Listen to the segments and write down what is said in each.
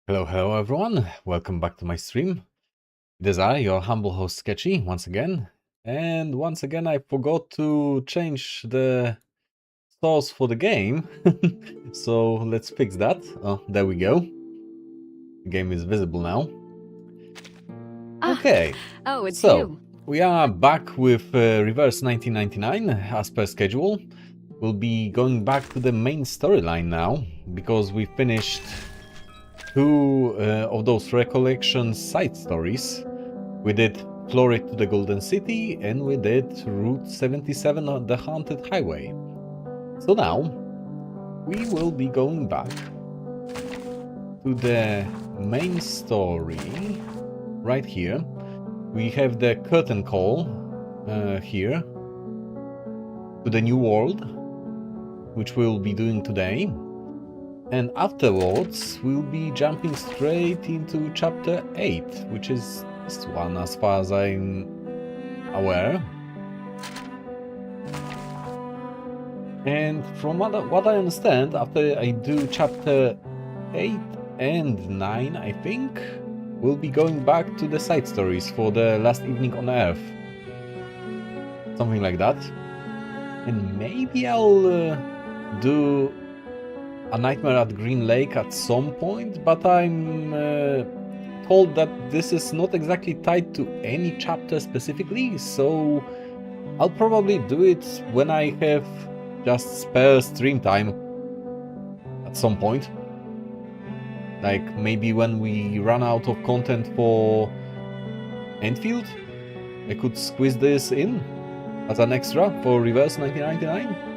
Hello everyone, welcome back to my stream. It is I, your humble host Sketchy, once again. And once again I forgot to change the source for the game. So let's fix that. Oh, there we go. The game is visible now. Okay. Oh, it's so, you. We are back with Reverse 1999 as per schedule. We'll be going back to the main storyline now, because we finished two of those recollection side stories. We did Florid to the Golden City, and we did Route 77 on the Haunted Highway. So now, we will be going back to the main story, right here. We have the curtain call here, to the new world, which we'll be doing today. And afterwards, we'll be jumping straight into chapter 8, which is this one as far as I'm aware. And from what I understand, after I do chapter 8 and 9, I think, we'll be going back to the side stories for the last evening on Earth. Something like that. And maybe I'll do A Nightmare at Green Lake at some point, but I'm told that this is not exactly tied to any chapter specifically, so I'll probably do it when I have just spare stream time at some point. Like maybe when we run out of content for Enfield, I could squeeze this in as an extra for Reverse 1999.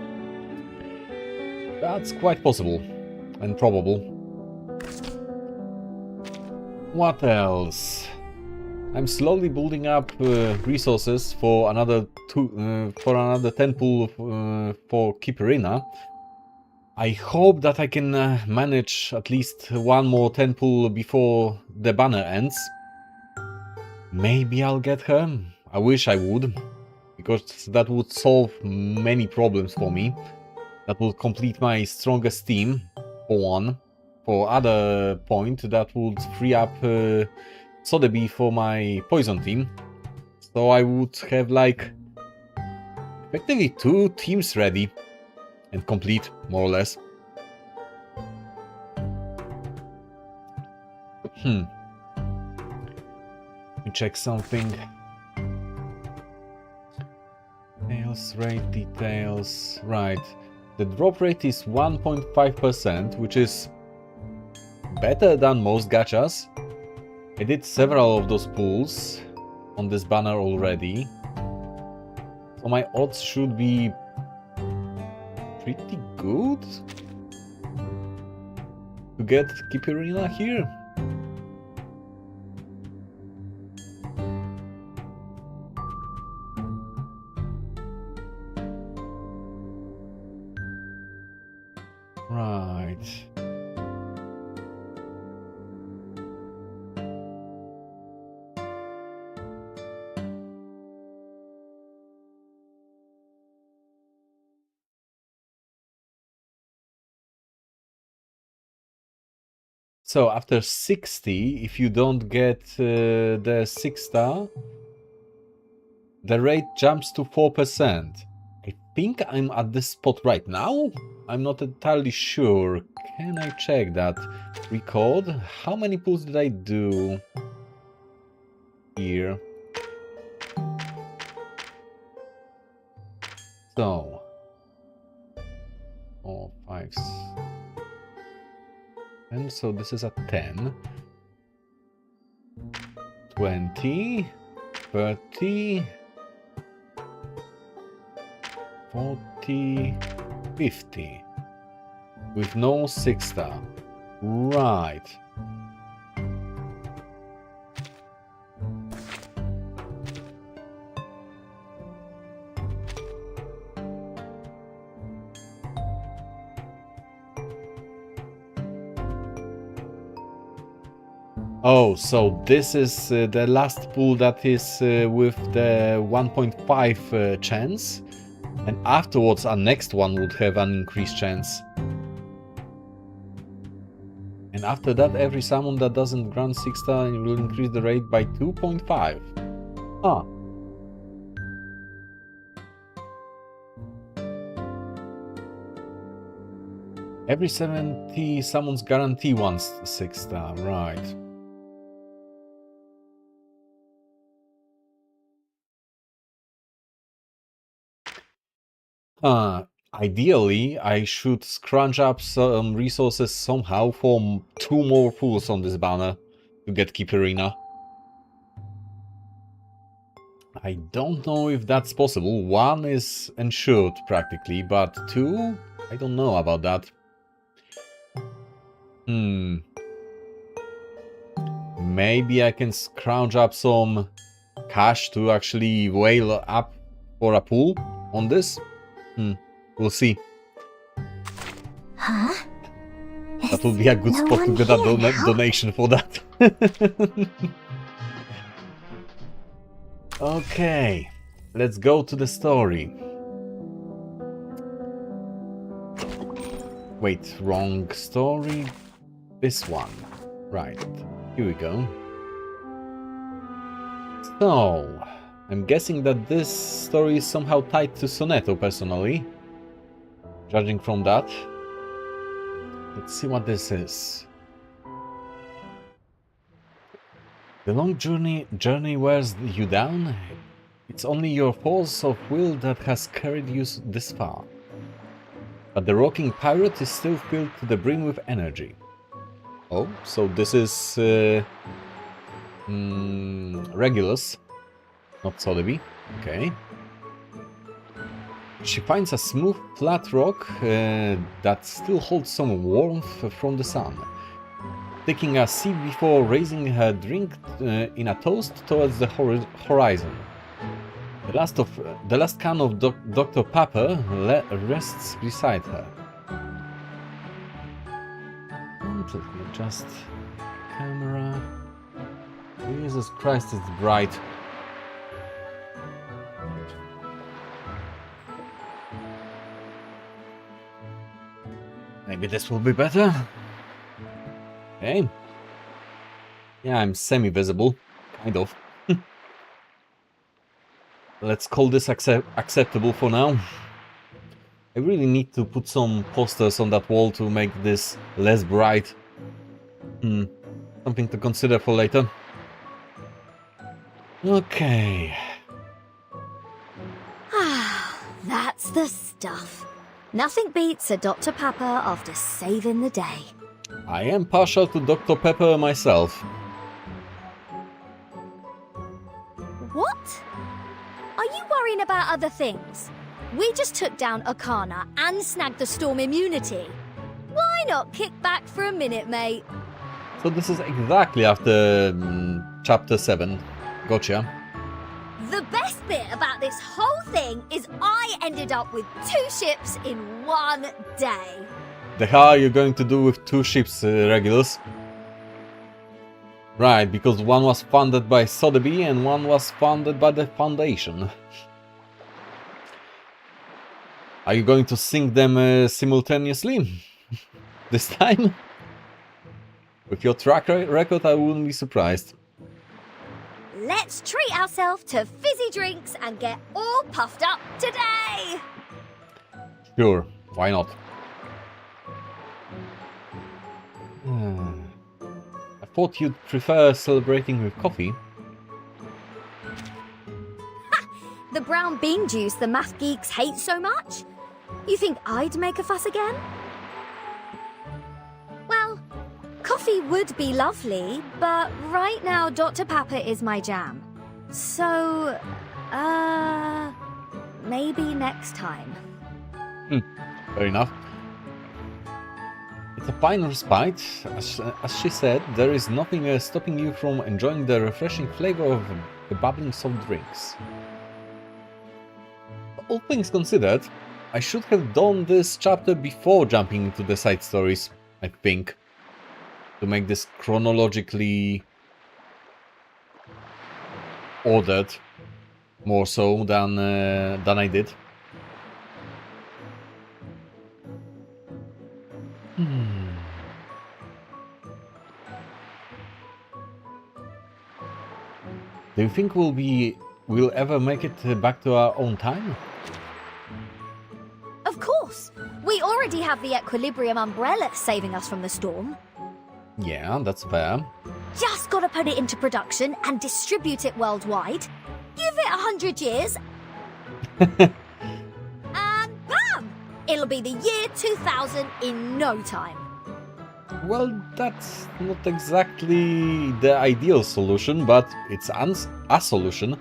That's quite possible and probable. What else? I'm slowly building up resources for another 10 pool for Kiperina. I hope that I can manage at least one more 10 pool before the banner ends. Maybe I'll get her. I wish I would, because that would solve many problems for me. That would complete my strongest team, for one. For other point, that would free up Sotheby for my poison team. So I would have like effectively 2 teams ready and complete, more or less. Let me check something. Sales rate details. Right. The drop rate is 1.5%, which is better than most gachas. I did several of those pulls on this banner already. So my odds should be pretty good to get Kiperina here. Right. So after 60, if you don't get the 6-star, the rate jumps to 4%. I think I'm at this spot right now. I'm not entirely sure. Can I check that? Record. How many pulls did I do here? So 4, 5, 6. And so this is a 10, 20, 30, 40, 50, with no 6-star. Right. Oh, so this is the last pool that is with the 1.5 chance, and afterwards our next one would have an increased chance. And after that, every summon that doesn't grant 6 star will increase the rate by 2.5. Ah. Every 70 summons guarantee 1 6 star, right. Ideally, I should scrunch up some resources somehow for 2 more pools on this banner to get Keep Arena. I don't know if that's possible. 1 is ensured practically, but 2? I don't know about that. Maybe I can scrounge up some cash to actually whale up for a pool on this? We'll see. Huh? That would be a good spot to get a donation for that. Okay, let's go to the story. Wait, wrong story. This one. Right, here we go. So, I'm guessing that this story is somehow tied to Sonetto, personally. Judging from that. Let's see what this is. The long journey wears you down. It's only your force of will that has carried you this far. But the rocking pirate is still filled to the brim with energy. Oh, so this is Regulus, not Sotheby. Okay. She finds a smooth, flat rock that still holds some warmth from the sun. Taking a sip before raising her drink in a toast towards the horizon. The last can of Dr. Pepper rests beside her. Let me adjust camera. Jesus Christ, it's bright. Maybe this will be better. Okay. Yeah, I'm semi-visible, kind of. Let's call this acceptable for now. I really need to put some posters on that wall to make this less bright. Something to consider for later. Okay. Ah, that's the stuff. Nothing beats a Dr. Pepper after saving the day. I am partial to Dr. Pepper myself. What? Are you worrying about other things? We just took down Arcana and snagged the storm immunity. Why not kick back for a minute, mate? So this is exactly after chapter 7. Gotcha. The best bit about this whole thing is I ended up with 2 ships in one day. The hell are you going to do with 2 ships, Regulus? Right, because one was funded by Sotheby and one was funded by the Foundation. Are you going to sink them simultaneously? This time? With your track record, I wouldn't be surprised. Let's treat ourselves to fizzy drinks and get all puffed up today! Sure, why not? I thought you'd prefer celebrating with coffee. The brown bean juice the math geeks hate so much? You think I'd make a fuss again? Well, coffee would be lovely, but right now Dr. Pepper is my jam. So, maybe next time. Fair enough. It's a fine respite. As she said, there is nothing stopping you from enjoying the refreshing flavor of the bubbling soft drinks. All things considered, I should have done this chapter before jumping into the side stories, I think. To make this chronologically ordered, more so than I did. Do you think we'll ever make it back to our own time? Of course. We already have the Equilibrium umbrella saving us from the storm. Yeah, that's fair. Just gotta put it into production and distribute it worldwide. Give it 100 years. And bam! It'll be the year 2000 in no time. Well, that's not exactly the ideal solution, but it's a solution.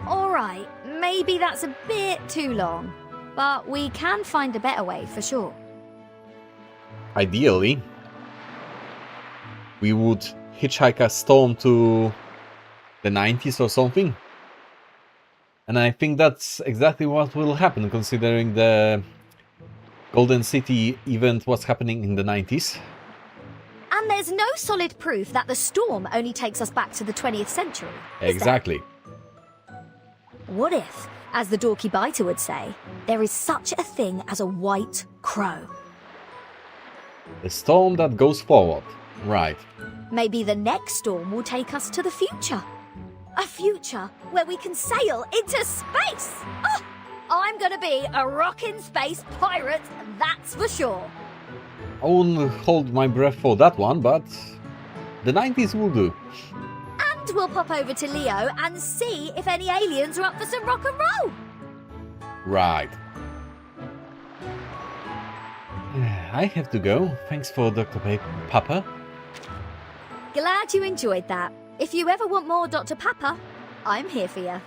Alright, maybe that's a bit too long. But we can find a better way for sure. Ideally, we would hitchhike a storm to the 90s or something. And I think that's exactly what will happen, considering the Golden City event was happening in the 90s. And there's no solid proof that the storm only takes us back to the 20th century. Exactly. What if, as the dorky biter would say, there is such a thing as a white crow? The storm that goes forward. Right. Maybe the next storm will take us to the future. A future where we can sail into space. Oh, I'm gonna be a rockin' space pirate, that's for sure. I won't hold my breath for that one, but the 90s will do. And we'll pop over to Leo and see if any aliens are up for some rock and roll. Right. I have to go. Thanks for Dr. Papa. Glad you enjoyed that. If you ever want more Dr. Papa, I'm here for you.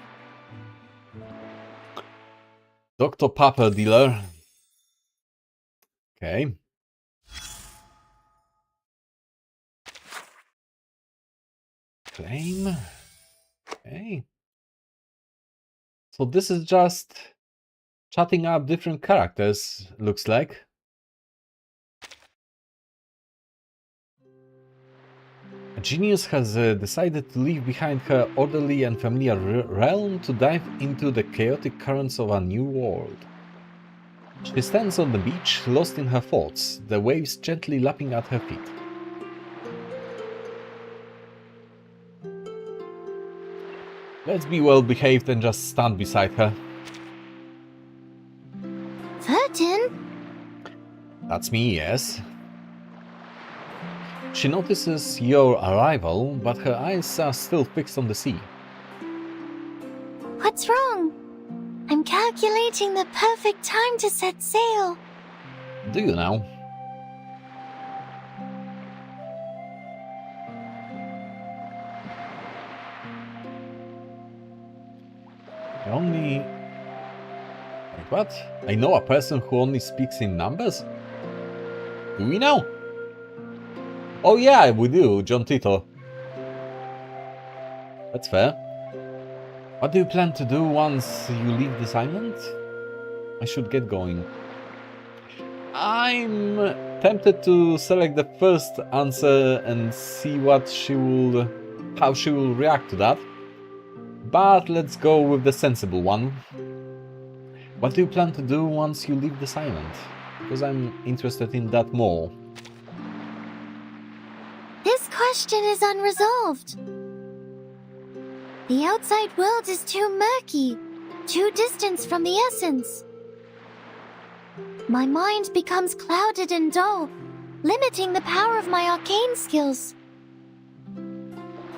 Dr. Papa dealer. Okay. Claim. Okay. So this is just chatting up different characters, looks like. A genius has decided to leave behind her orderly and familiar realm to dive into the chaotic currents of a new world. She stands on the beach, lost in her thoughts, the waves gently lapping at her feet. Let's be well behaved and just stand beside her. Virgin? That's me, yes. She notices your arrival, but her eyes are still fixed on the sea. What's wrong? I'm calculating the perfect time to set sail. Do you now? Wait, what? I know a person who only speaks in numbers? Do we know? Oh yeah, we do, John Tito. That's fair. What do you plan to do once you leave this island? I should get going. I'm tempted to select the first answer and see how she will react to that. But let's go with the sensible one. What do you plan to do once you leave this island? Because I'm interested in that more. This question is unresolved. The outside world is too murky, too distant from the essence. My mind becomes clouded and dull, limiting the power of my arcane skills.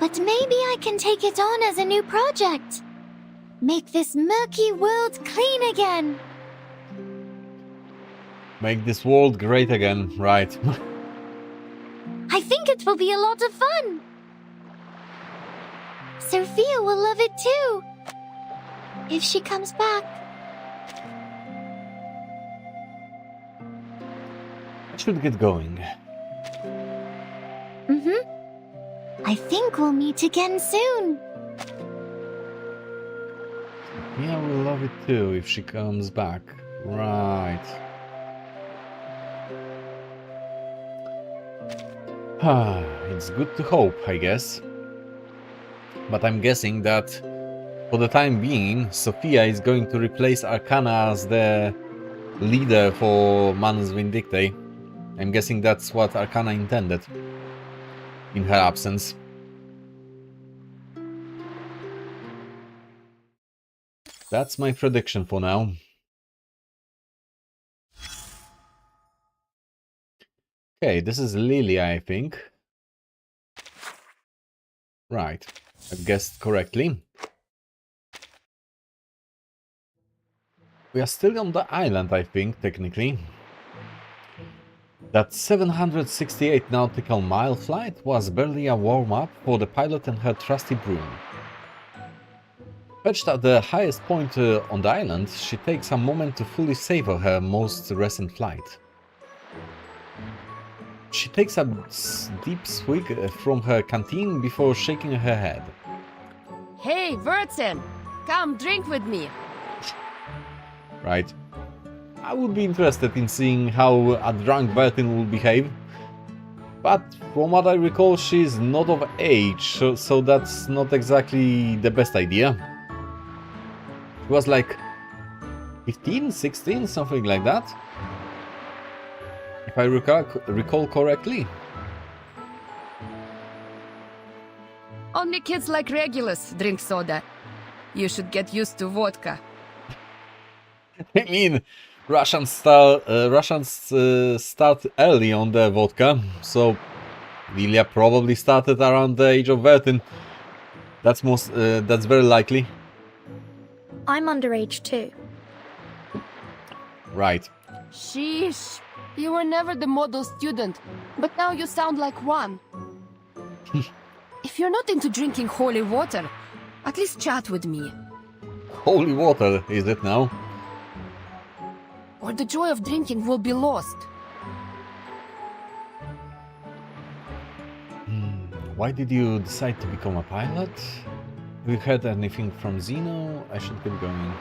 But maybe I can take it on as a new project. Make this murky world clean again. Make this world great again, right. I think it will be a lot of fun. Sophia will love it too. If she comes back. I should get going. I think we'll meet again soon. Yeah, we'll love it too if she comes back. Right. It's good to hope, I guess. But I'm guessing that for the time being, Sophia is going to replace Arcana as the leader for Manus Vindictae. I'm guessing that's what Arcana intended in her absence. That's my prediction for now. Okay, this is Lily, I think. Right, I've guessed correctly. We are still on the island, I think, technically. That 768 nautical mile flight was barely a warm-up for the pilot and her trusty broom. Perched at the highest point on the island, she takes a moment to fully savor her most recent flight. She takes a deep swig from her canteen before shaking her head. Hey, Vertin! Come drink with me! Right. I would be interested in seeing how a drunk Vertin will behave. But from what I recall, she's not of age, so that's not exactly the best idea. She was like 15, 16, something like that. If I recall correctly. Only kids like Regulus drink soda. You should get used to vodka. I mean, Russians start early on the vodka, so Lilia probably started around the age of Vertin. That's very likely. I'm underage too. Right. Sheesh. You were never the model student, but now you sound like one. If you're not into drinking holy water, at least chat with me. Holy water, is it now? Or the joy of drinking will be lost. Why did you decide to become a pilot? Have you heard anything from Zeno? I should get going.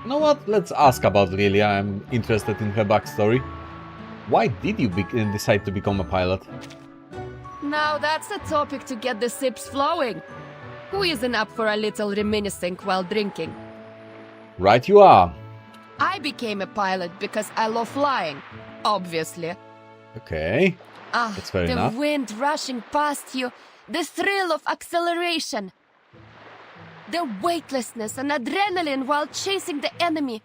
You know what? Let's ask about Lilia. I'm interested in her backstory. Why did you decide to become a pilot? Now that's a topic to get the sips flowing. Who isn't up for a little reminiscing while drinking? Right you are. I became a pilot because I love flying, obviously. Okay. That's fair the enough. wind rushing past you, the thrill of acceleration, the weightlessness and adrenaline while chasing the enemy.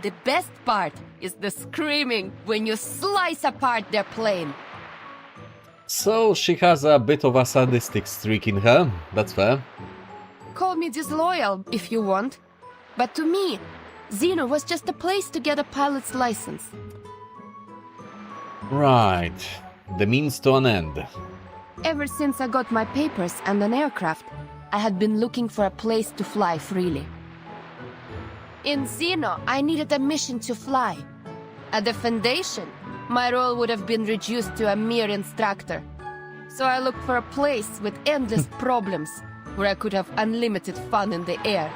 The best part is the screaming when you slice apart their plane. So she has a bit of a sadistic streak in her. That's fair. Call me disloyal if you want, but to me, Zeno was just a place to get a pilot's license. Right. The means to an end. Ever since I got my papers and an aircraft, I had been looking for a place to fly freely. In Zeno, I needed a mission to fly. At the Foundation, my role would have been reduced to a mere instructor. So I looked for a place with endless problems, where I could have unlimited fun in the air.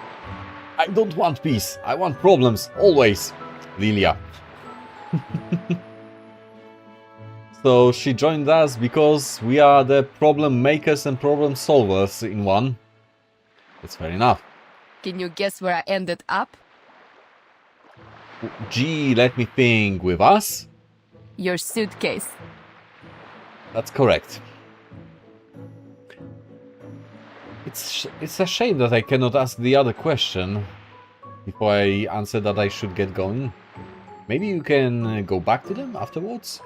I don't want peace. I want problems. Always. Lilia. So she joined us because we are the problem makers and problem solvers in one. That's fair enough. Can you guess where I ended up? Gee, let me think. With us? Your suitcase. That's correct. It's a shame that I cannot ask the other question before I answer that I should get going. Maybe you can go back to them afterwards?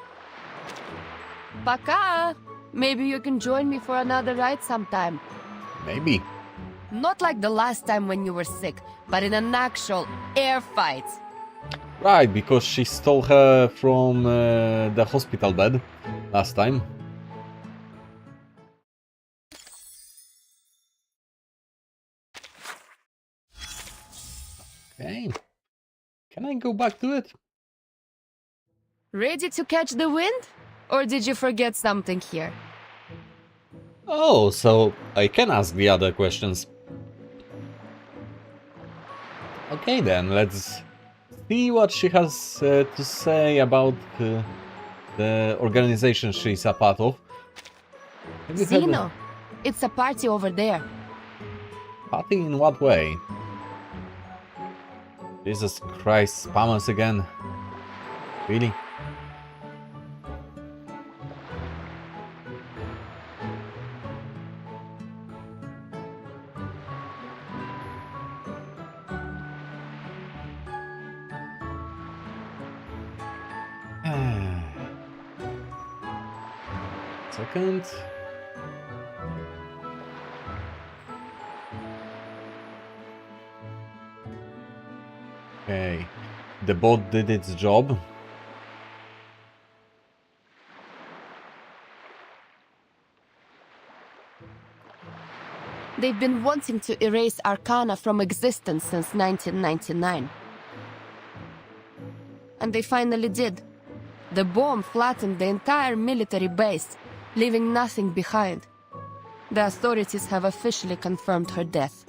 Пока! Maybe you can join me for another ride sometime. Maybe. Not like the last time when you were sick, but in an actual air fight. Right, because she stole her from the hospital bed last time. Okay. Can I go back to it? Ready to catch the wind? Or did you forget something here? Oh, so I can ask the other questions. Okay then, let's see what she has to say about the organization she's a part of. Have you heard Zeno, it's a party over there. Party in what way? Jesus Christ, spammers again. Really? second. Okay, the bot did its job. They've been wanting to erase Arcana from existence since 1999. And they finally did. The bomb flattened the entire military base, leaving nothing behind. The authorities have officially confirmed her death.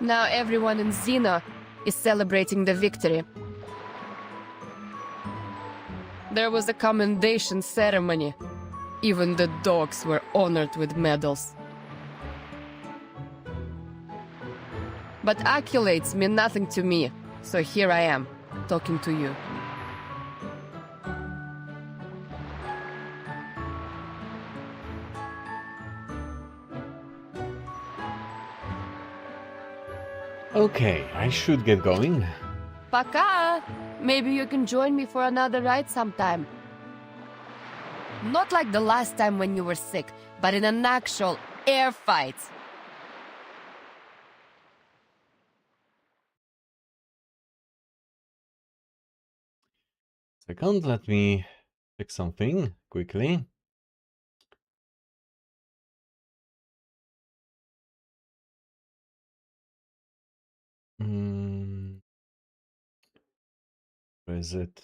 Now everyone in Xeno is celebrating the victory. There was a commendation ceremony. Even the dogs were honored with medals. But accolades mean nothing to me, so here I am, talking to you. Okay, I should get going. Пока! Maybe you can join me for another ride sometime. Not like the last time when you were sick, but in an actual air fight. Second, let me check something quickly. Where is it?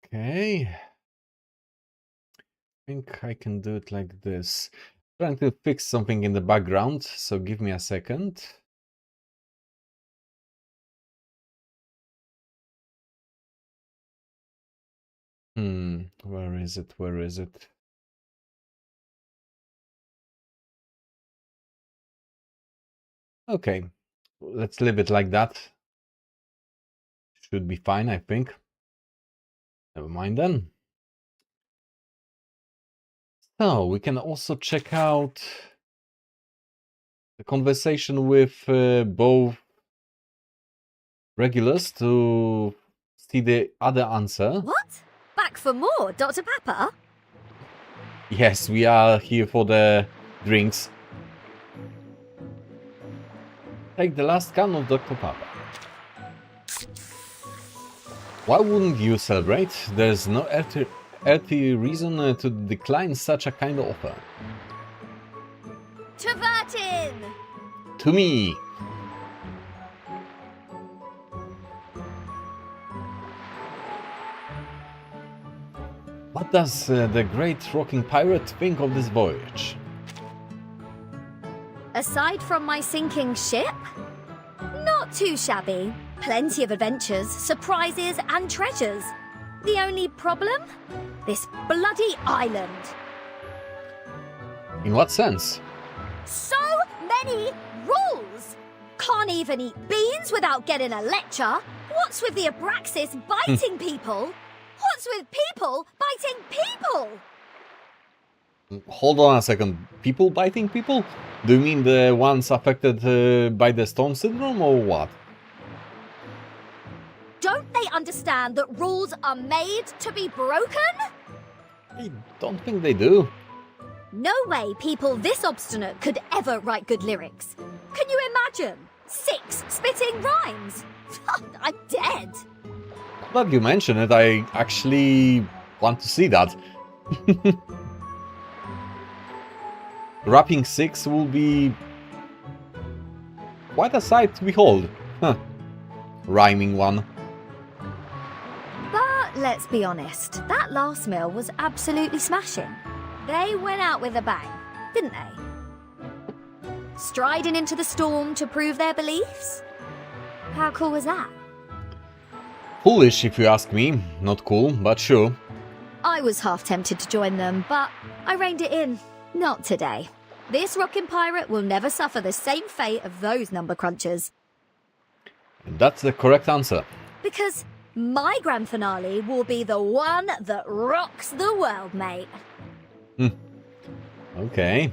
Okay. I think I can do it like this. Trying to fix something in the background, so give me a second. Where is it? Where is it? Okay, let's leave it like that. Should be fine, I think. Never mind then. So, we can also check out the conversation with both regulars to see the other answer. What? Back for more, Dr. Pepper? Yes, we are here for the drinks. Take the last can of Dr. Pepper. Why wouldn't you celebrate? There's no earthly reason to decline such a kind of offer. To Vertin! To me! What does the great rocking pirate think of this voyage? Aside from my sinking ship? Not too shabby. Plenty of adventures, surprises, and treasures. The only problem? This bloody island. In what sense? So many rules! Can't even eat beans without getting a lecture. What's with the Abraxas biting people? What's with people biting people? Hold on a second. People biting people? Do you mean the ones affected by the storm syndrome or what? Don't they understand that rules are made to be broken? I don't think they do. No way people this obstinate could ever write good lyrics. Can you imagine? 6 spitting rhymes. I'm dead. Now that you mention it, I actually want to see that. Rapping 6 will be quite a sight to behold. Huh. Rhyming one. But let's be honest, that last meal was absolutely smashing. They went out with a bang, didn't they? Striding into the storm to prove their beliefs? How cool was that? Foolish if you ask me. Not cool, but sure. I was half tempted to join them, but I reined it in. Not today. This rockin' pirate will never suffer the same fate of those number crunchers. And that's the correct answer. Because my grand finale will be the one that rocks the world, mate. Okay.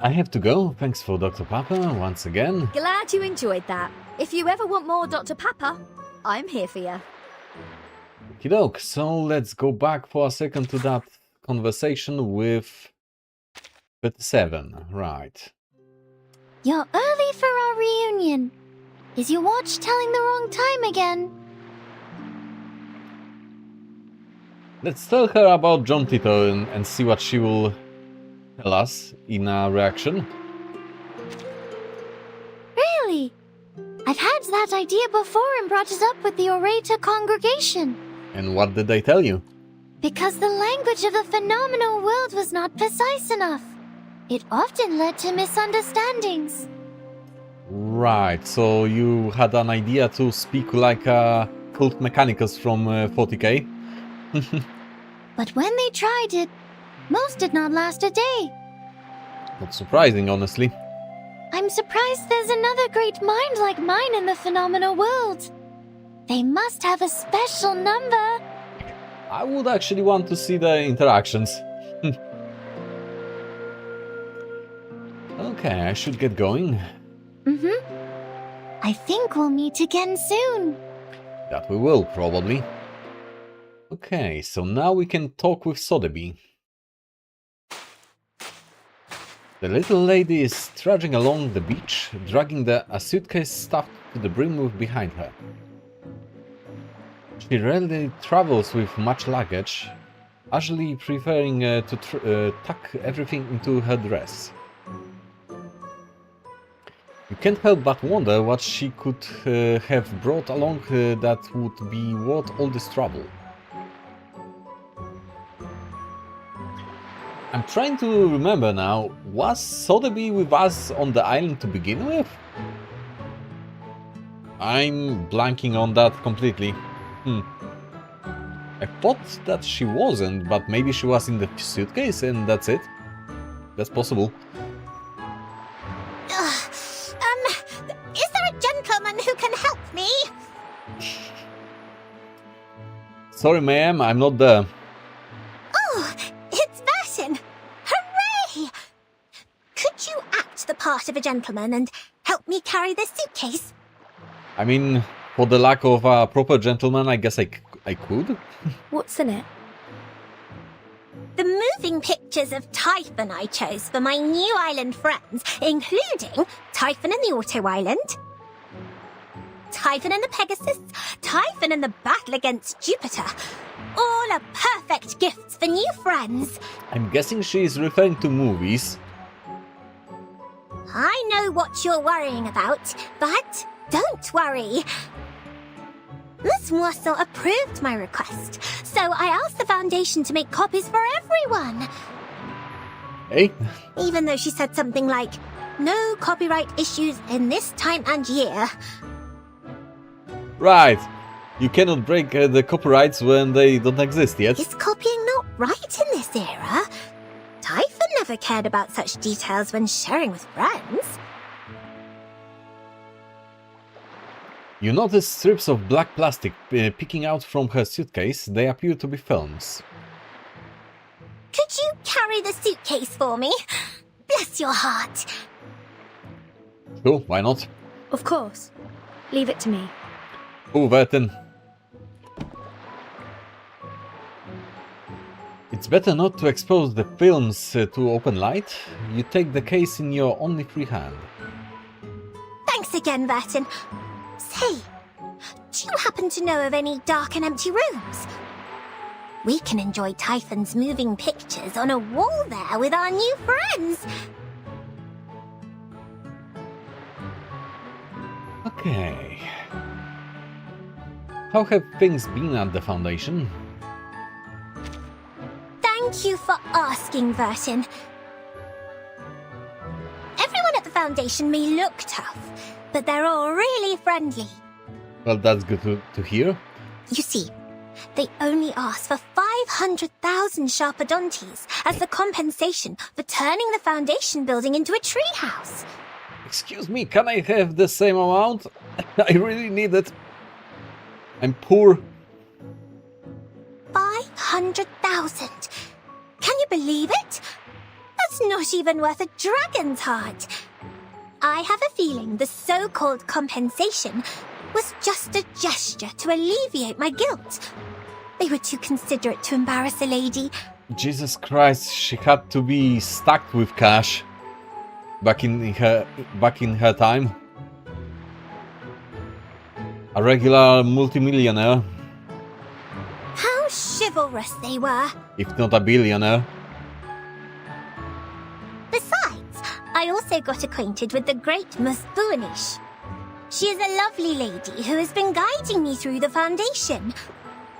I have to go. Thanks for Dr. Papa once again. Glad you enjoyed that. If you ever want more Dr. Papa, I'm here for you. Okey-doke, so let's go back for a second to that conversation with 37. Right. You're early for our reunion. Is your watch telling the wrong time again? Let's tell her about John Tito and see what she will tell us in a reaction. Really? I've had that idea before and brought it up with the orator congregation. And what did they tell you? Because the language of the phenomenal world was not precise enough. It often led to misunderstandings. Right, so you had an idea to speak like a Cult Mechanicus from 40k? But when they tried it, most did not last a day. Not surprising, honestly. I'm surprised there's another great mind like mine in the phenomenal world. They must have a special number. I would actually want to see the interactions. Okay, I should get going. I think we'll meet again soon. That we will, probably. Okay, so now we can talk with Sotheby. The little lady is trudging along the beach, dragging a suitcase stuffed to the brim with behind her. She rarely travels with much luggage, usually preferring to tuck everything into her dress. You can't help but wonder what she could have brought along that would be worth all this trouble. I'm trying to remember now, was Sotheby with us on the island to begin with? I'm blanking on that completely. I thought that she wasn't, but maybe she was in the suitcase and that's it. That's possible. Is there a gentleman who can help me? Sorry, ma'am, I'm not there. Oh, it's Vertin! Hooray! Could you act the part of a gentleman and help me carry this suitcase? I mean, for the lack of a proper gentleman, I guess I could. What's in it? The moving pictures of Typhon I chose for my new island friends, including Typhon and the Auto Island, Typhon and the Pegasus, Typhon and the battle against Jupiter. All are perfect gifts for new friends. I'm guessing she is referring to movies. I know what you're worrying about, but don't worry. Miss Morsel approved my request, so I asked the Foundation to make copies for everyone. Hey? Even though she said something like, no copyright issues in this time and year. Right. You cannot break the copyrights when they don't exist yet. Is copying not right in this era? Typhon never cared about such details when sharing with friends. You notice strips of black plastic peeking out from her suitcase. They appear to be films. Could you carry the suitcase for me? Bless your heart. Sure, why not? Of course. Leave it to me. Oh, Vertin. It's better not to expose the films to open light. You take the case in your only free hand. Thanks again, Vertin. Say, do you happen to know of any dark and empty rooms? We can enjoy Typhon's moving pictures on a wall there with our new friends. Okay. How have things been at the Foundation? Thank you for asking, Vertin. Everyone at the Foundation may look tough, but they're all really friendly. Well, that's good to hear. You see, they only asked for 500,000 Sharpodontes as the compensation for turning the Foundation building into a treehouse. Excuse me, can I have the same amount? I really need it. I'm poor. 5 500,000. Can you believe it? That's not even worth a dragon's heart. I have a feeling the so-called compensation was just a gesture to alleviate my guilt. They were too considerate to embarrass a lady. Jesus Christ, she had to be stacked with cash back in her time. A regular multimillionaire, How chivalrous they were. if not a billionaire. Besides, I also got acquainted with the great Miss Buonish. She is a lovely lady who has been guiding me through the Foundation.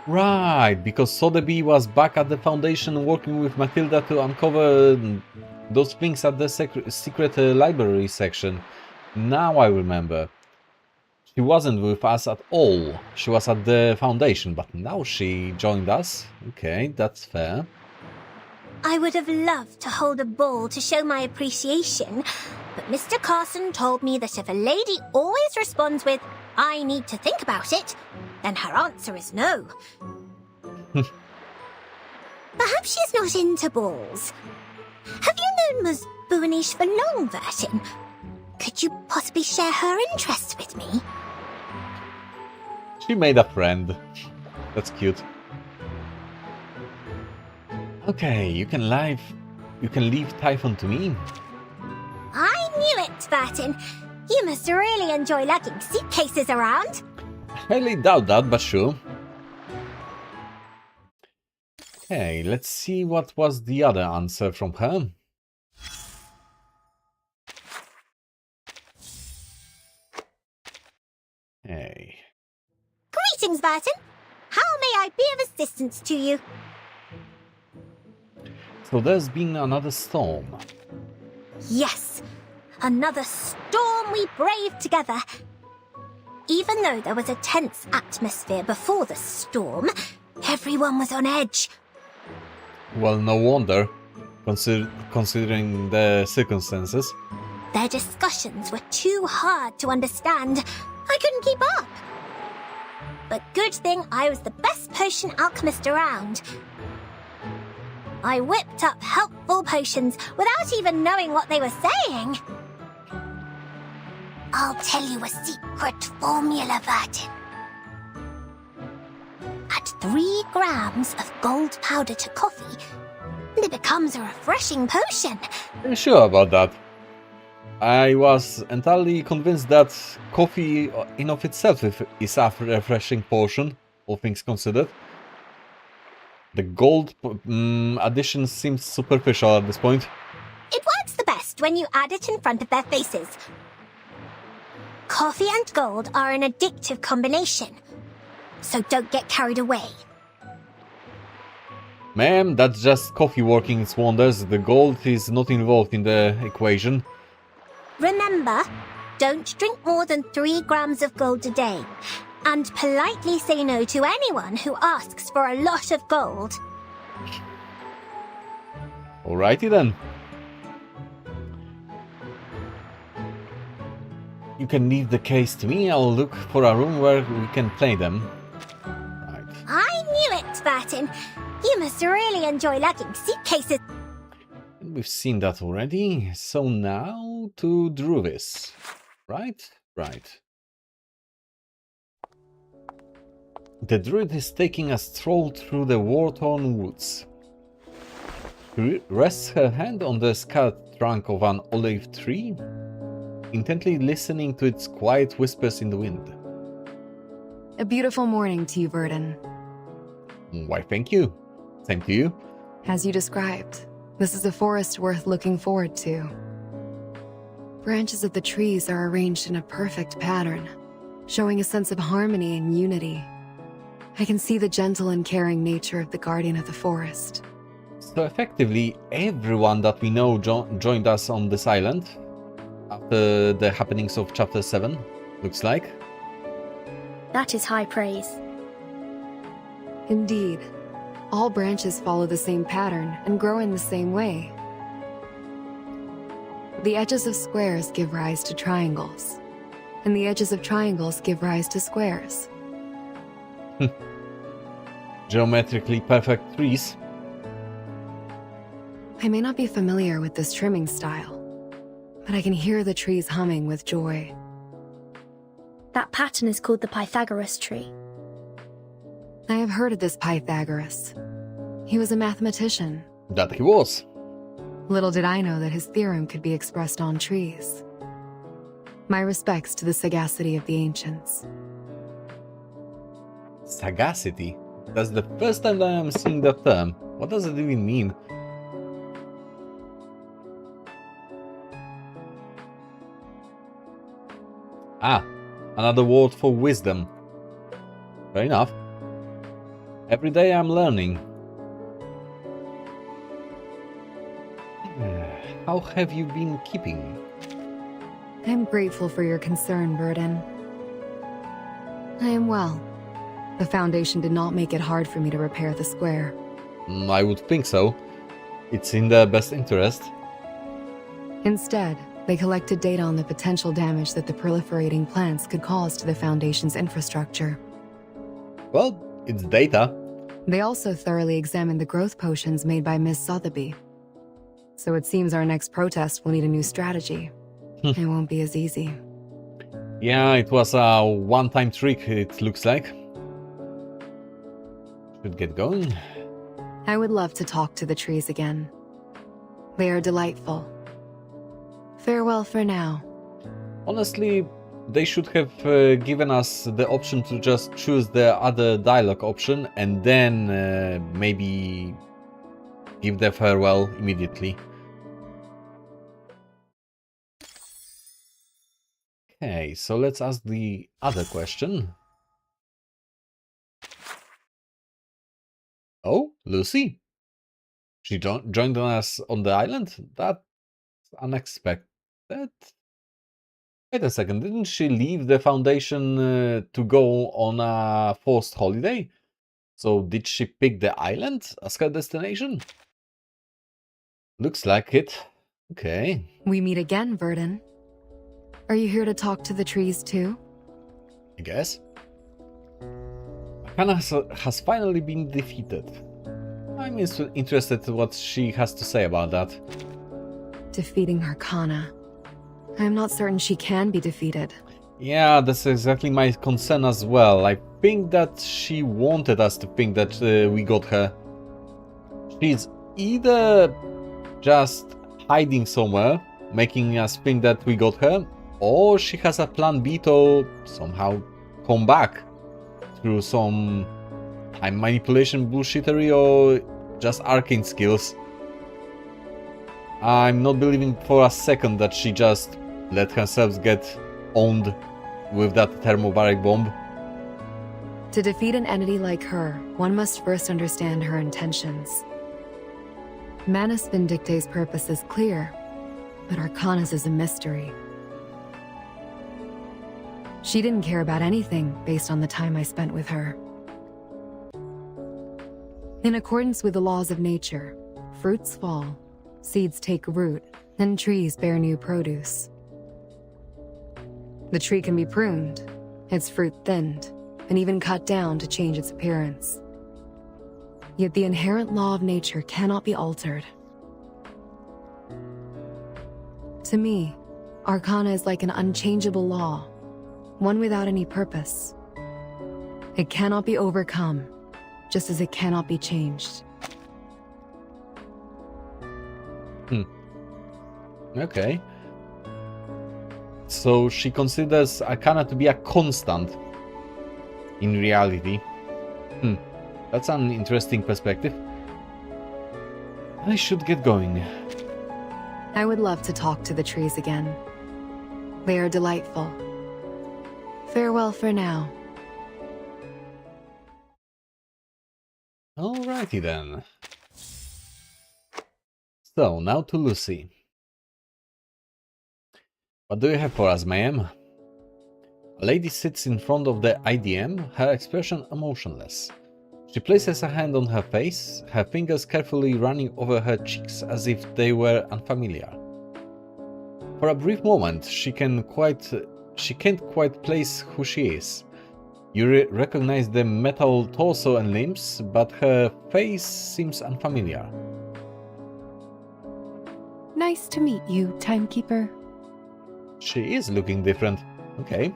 Right, because Sotheby was back at the Foundation working with Matilda to uncover those things at the secret library section. Now I remember. She wasn't with us at all. She was at the Foundation, but now she joined us. Okay, that's fair. I would have loved to hold a ball to show my appreciation, but Mr. Carson told me that if a lady always responds with, "I need to think about it," then her answer is no. Perhaps she's not into balls. Have you known Ms. Buonish for long, Vertin? Could you possibly share her interest with me? She made a friend. That's cute. Okay, you can leave Typhon to me. I knew it, Vertin. You must really enjoy lugging suitcases around. Highly doubt that, but sure. Okay, let's see what was the other answer from her. Hey. Greetings, Vertin. How may I be of assistance to you? So there's been another storm. Yes, another storm we braved together. Even though there was a tense atmosphere before the storm, everyone was on edge. Well, no wonder, considering the circumstances. Their discussions were too hard to understand. I couldn't keep up. But good thing I was the best potion alchemist around. I whipped up helpful potions without even knowing what they were saying. I'll tell you a secret formula, Vertin. Add 3 grams of gold powder to coffee, and it becomes a refreshing potion. Sure about that. I was entirely convinced that coffee in of itself is a refreshing potion, all things considered. The gold addition seems superficial at this point. It works the best when you add it in front of their faces. Coffee and gold are an addictive combination, so don't get carried away. Ma'am, that's just coffee working its wonders. The gold is not involved in the equation. Remember, don't drink more than 3 grams of gold a day, and politely say no to anyone who asks for a lot of gold. Alrighty then. You can leave the case to me. I'll look for a room where we can play them. Right. I knew it, Vertin. You must really enjoy lugging suitcases. We've seen that already. So now to Druvis. Right? Right. The druid is taking a stroll through the war-torn woods. She rests her hand on the scarred trunk of an olive tree, intently listening to its quiet whispers in the wind. A beautiful morning to you, Verdin. Why, thank you. Same to you. As you described, this is a forest worth looking forward to. Branches of the trees are arranged in a perfect pattern, showing a sense of harmony and unity. I can see the gentle and caring nature of the guardian of the forest. So effectively, everyone that we know joined us on this island after the happenings of Chapter 7, looks like. That is high praise. Indeed, all branches follow the same pattern and grow in the same way. The edges of squares give rise to triangles, and the edges of triangles give rise to squares. geometrically perfect trees. I may not be familiar with this trimming style, but I can hear the trees humming with joy. That pattern is called the Pythagoras tree. I have heard of this Pythagoras. He was a mathematician. That he was. Little did I know that his theorem could be expressed on trees. My respects to the sagacity of the ancients. Sagacity? That's the first time that I'm seeing that term. What does it even mean? Ah, another word for wisdom. Fair enough. Every day I'm learning. How have you been keeping? I'm grateful for your concern, Burden. I am well. The Foundation did not make it hard for me to repair the square. I would think so. It's in their best interest. Instead, they collected data on the potential damage that the proliferating plants could cause to the Foundation's infrastructure. Well, it's data. They also thoroughly examined the growth potions made by Miss Sotheby. So it seems our next protest will need a new strategy. It won't be as easy. Yeah, it was a one-time trick, it looks like. Should get going. I would love to talk to the trees again. They are delightful. Farewell for now. Honestly, they should have given us the option to just choose the other dialogue option and then maybe give the farewell immediately. Okay, so let's ask the other question. Oh, Lucy? She joined us on the island? That's unexpected. Wait a second, didn't she leave the Foundation to go on a forced holiday? So did she pick the island as her destination? Looks like it. Okay. We meet again, Verdun. Are you here to talk to the trees too? I guess. Hannah has finally been defeated. I'm interested in what she has to say about that. Defeating Arcana. I'm not certain she can be defeated. Yeah, that's exactly my concern as well. I think that she wanted us to think that we got her. She's either just hiding somewhere, making us think that we got her, or she has a plan B to somehow come back through some time manipulation bullshittery or just arcane skills. I'm not believing for a second that she just let herself get owned with that thermobaric bomb. To defeat an entity like her, one must first understand her intentions. Manus Vindicte's purpose is clear, but Arcana's is a mystery. She didn't care about anything based on the time I spent with her. In accordance with the laws of nature, fruits fall, seeds take root, and trees bear new produce. The tree can be pruned, its fruit thinned, and even cut down to change its appearance. Yet the inherent law of nature cannot be altered. To me, Arcana is like an unchangeable law, one without any purpose. It cannot be overcome, just as it cannot be changed. Okay. So she considers Arcana to be a constant in reality. That's an interesting perspective. I should get going. I would love to talk to the trees again. They are delightful. Farewell for now. Alrighty then. So, now to Lucy. What do you have for us, ma'am? A lady sits in front of the IDM, her expression emotionless. She places a hand on her face, her fingers carefully running over her cheeks as if they were unfamiliar. For a brief moment, she can't quite place who she is. You recognize the metal torso and limbs, but her face seems unfamiliar. Nice to meet you, Timekeeper. She is looking different. Okay.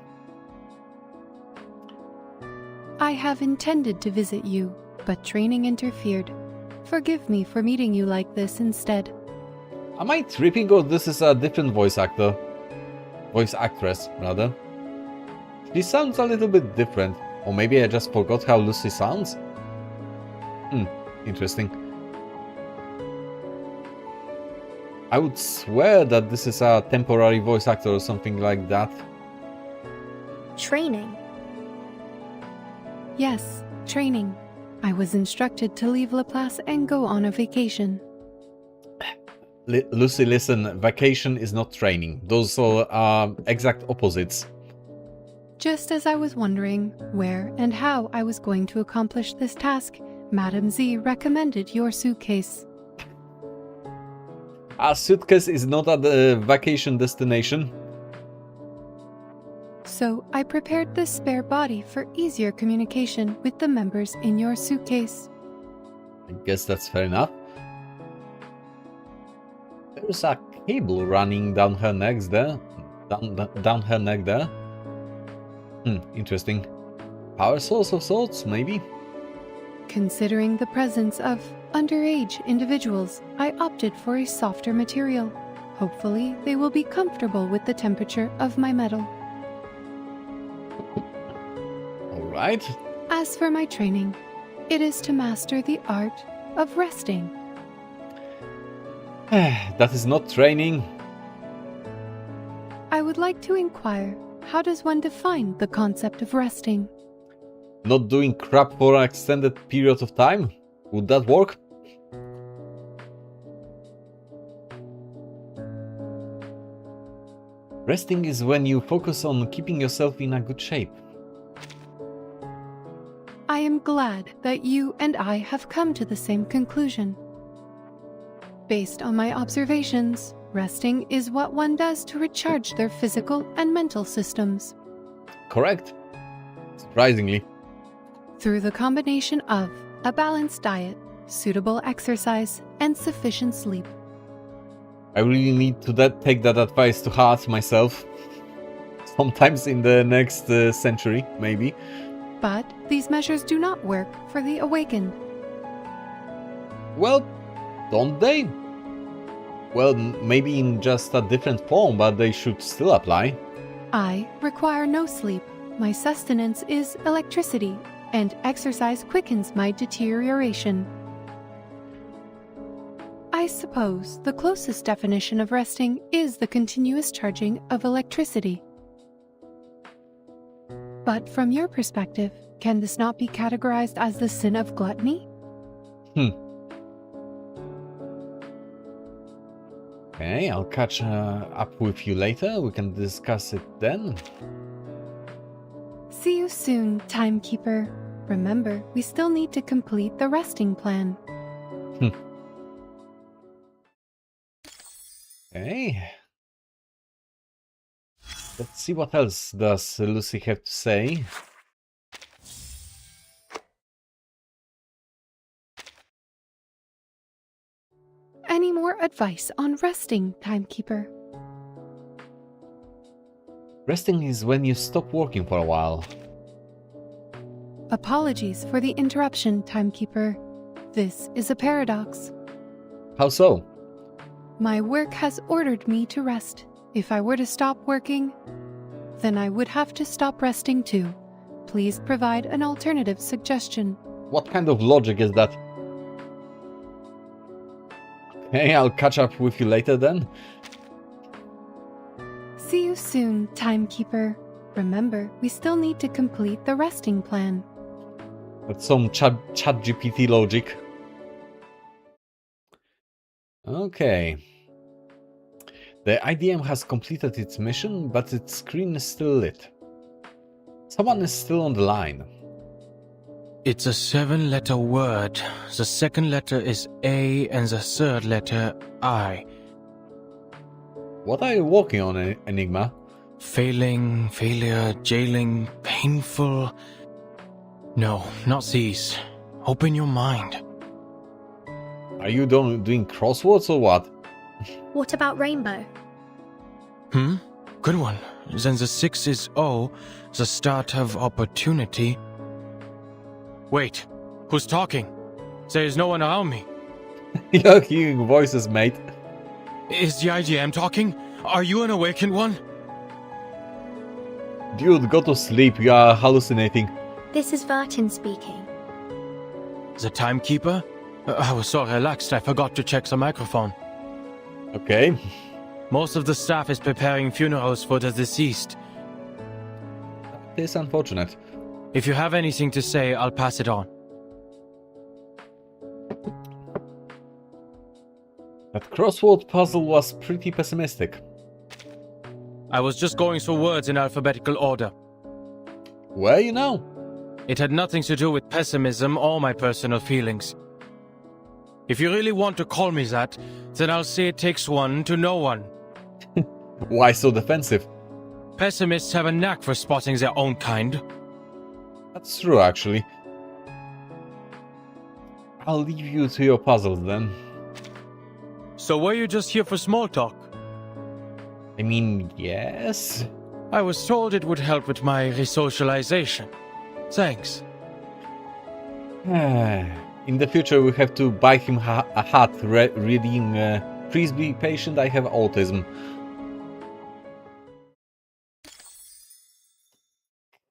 I have intended to visit you, but training interfered. Forgive me for meeting you like this instead. Am I tripping, or this is a different voice actor? Voice actress, rather. She sounds a little bit different. Or maybe I just forgot how Lucy sounds? Interesting. I would swear that this is a temporary voice actor or something like that. Training? Yes, training. I was instructed to leave Laplace and go on a vacation. Lucy, listen, vacation is not training. Those are exact opposites. Just as I was wondering where and how I was going to accomplish this task, Madame Z recommended your suitcase. A suitcase is not a vacation destination. So I prepared this spare body for easier communication with the members in your suitcase. I guess that's fair enough. There's a cable running down her neck there. Down her neck there. Interesting. Power source of sorts, maybe? Considering the presence of underage individuals, I opted for a softer material. Hopefully, they will be comfortable with the temperature of my metal. Alright. As for my training, it is to master the art of resting. That is not training. I would like to inquire, how does one define the concept of resting? Not doing crap for an extended period of time? Would that work? Resting is when you focus on keeping yourself in a good shape. I am glad that you and I have come to the same conclusion. Based on my observations, resting is what one does to recharge their physical and mental systems. Correct. Surprisingly. Through the combination of a balanced diet, suitable exercise, and sufficient sleep. I really need to take that advice to heart myself. Sometimes in the next century, maybe. But these measures do not work for the awakened. Well, don't they? Well, maybe in just a different form, but they should still apply. I require no sleep. My sustenance is electricity, and exercise quickens my deterioration. I suppose the closest definition of resting is the continuous charging of electricity. But from your perspective, can this not be categorized as the sin of gluttony? Okay, I'll catch up with you later. We can discuss it then. See you soon, Timekeeper. Remember, we still need to complete the resting plan. Okay. Let's see what else does Lucy have to say. Any more advice on resting, Timekeeper? Resting is when you stop working for a while. Apologies for the interruption, Timekeeper. This is a paradox. How so? My work has ordered me to rest. If I were to stop working, then I would have to stop resting too. Please provide an alternative suggestion. What kind of logic is that? Okay, I'll catch up with you later then. See you soon, Timekeeper. Remember, we still need to complete the resting plan. That's some ChatGPT logic. Okay. The IDM has completed its mission, but its screen is still lit. Someone is still on the line. It's a 7-letter word. The second letter is A and the third letter I. What are you working on, Enigma? Failing, failure, jailing, painful, No, not these. Open your mind. Are you doing crosswords or what? What about Rainbow? Good one. Then the 6 is O, the start of opportunity. Wait, who's talking? There is no one around me. You're hearing voices, mate. Is the IGM talking? Are you an awakened one? Dude, go to sleep, you are hallucinating. This is Vertin speaking. The timekeeper? I was so relaxed I forgot to check the microphone. Okay. Most of the staff is preparing funerals for the deceased. It is unfortunate. If you have anything to say, I'll pass it on. That crossword puzzle was pretty pessimistic. I was just going through words in alphabetical order. Were you now? It had nothing to do with pessimism or my personal feelings. If you really want to call me that, then I'll say it takes one to know one. Why so defensive? Pessimists have a knack for spotting their own kind. That's true, actually. I'll leave you to your puzzles then. So were you just here for small talk? I mean, yes? I was told it would help with my resocialization. Thanks. In the future we have to buy him a hat reading "Please be patient, I have autism."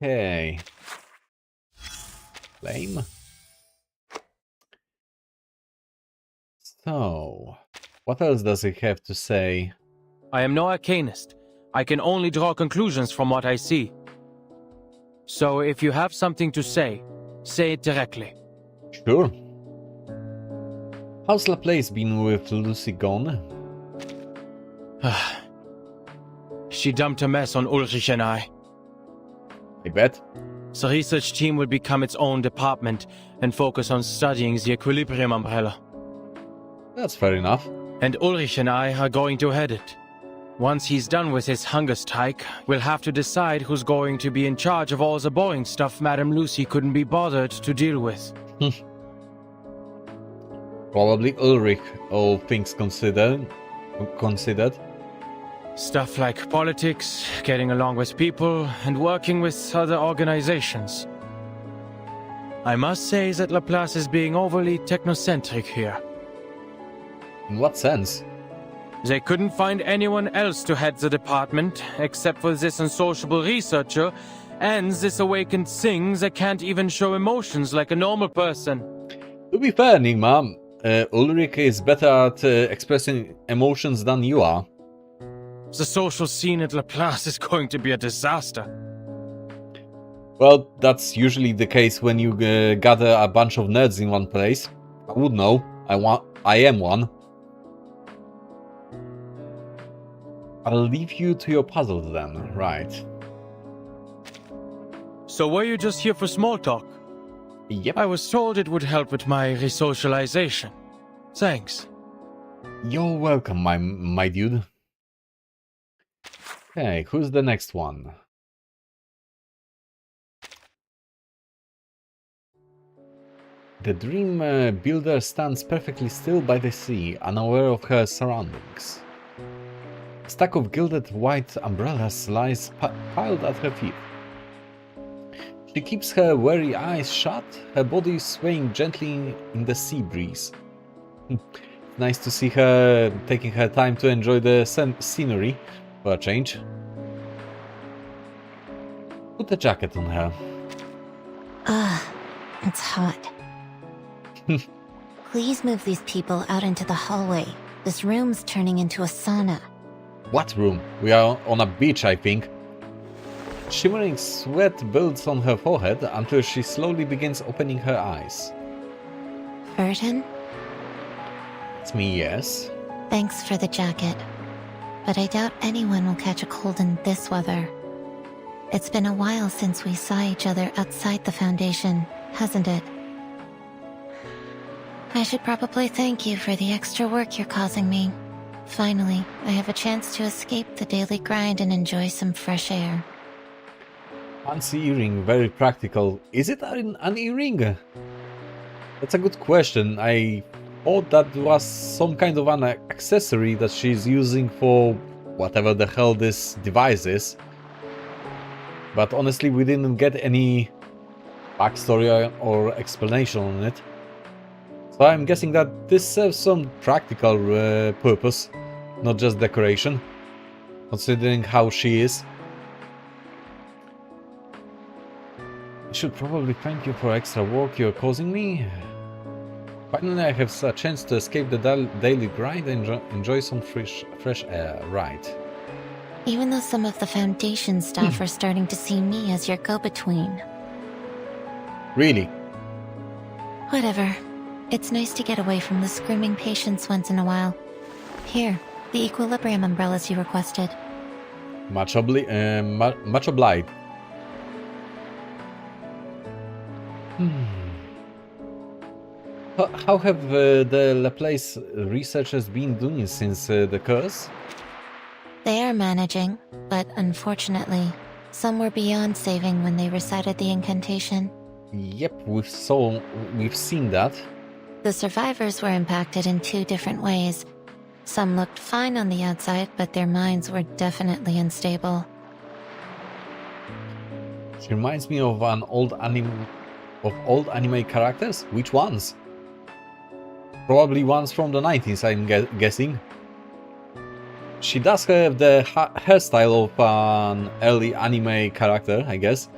Okay. Lame. So, what else does he have to say? I am no arcanist. I can only draw conclusions from what I see. So if you have something to say it directly. Sure. How's Laplace been with Lucy gone? She dumped a mess on Ulrich and I. I bet. The research team will become its own department and focus on studying the equilibrium umbrella. That's fair enough. And Ulrich and I are going to head it. Once he's done with his Hungerstrike, we'll have to decide who's going to be in charge of all the boring stuff Madame Lucy couldn't be bothered to deal with. Probably Ulrich, all things considered. Stuff like politics, getting along with people, and working with other organizations. I must say that Laplace is being overly technocentric here. In what sense? They couldn't find anyone else to head the department, except for this unsociable researcher, and this awakened thing that can't even show emotions like a normal person. To be fair, Enigma, Ulrich is better at expressing emotions than you are. The social scene at Laplace is going to be a disaster. Well, that's usually the case when you gather a bunch of nerds in one place. I would know. I am one. I'll leave you to your puzzles then, right? So were you just here for small talk? Yep. I was told it would help with my resocialization. Thanks. You're welcome, my dude. Okay, who's the next one? The dream builder stands perfectly still by the sea, unaware of her surroundings. A stack of gilded white umbrellas lies piled at her feet. She keeps her weary eyes shut, her body swaying gently in the sea breeze. Nice to see her taking her time to enjoy the scenery for a change. Put a jacket on her. It's hot. Please move these people out into the hallway. This room's turning into a sauna. What room? We are on a beach, I think. Shimmering sweat builds on her forehead until she slowly begins opening her eyes. Vertin? It's me, yes. Thanks for the jacket. But I doubt anyone will catch a cold in this weather. It's been a while since we saw each other outside the Foundation, hasn't it? I should probably thank you for the extra work you're causing me. Finally, I have a chance to escape the daily grind and enjoy some fresh air. Fancy earring, very practical. Is it an earring? That's a good question. I thought that was some kind of an accessory that she's using for whatever the hell this device is. But honestly, we didn't get any backstory or explanation on it. So I'm guessing that this serves some practical purpose, not just decoration, considering how she is. I should probably thank you for extra work you're causing me. Finally, I have a chance to escape the daily grind and enjoy some fresh air, right? Even though some of the Foundation staff are starting to see me as your go-between. Really? Whatever. It's nice to get away from the screaming patients once in a while. Here, the equilibrium umbrellas you requested. Much obliged. How have the Laplace researchers been doing since the curse? They are managing, but unfortunately, some were beyond saving when they recited the incantation. Yep, we've seen that. The survivors were impacted in 2 different ways. Some looked fine on the outside, but their minds were definitely unstable. She reminds me of old anime characters. Which ones? Probably ones from the 90s, I'm guessing. She does have the hairstyle of an early anime character, I guess.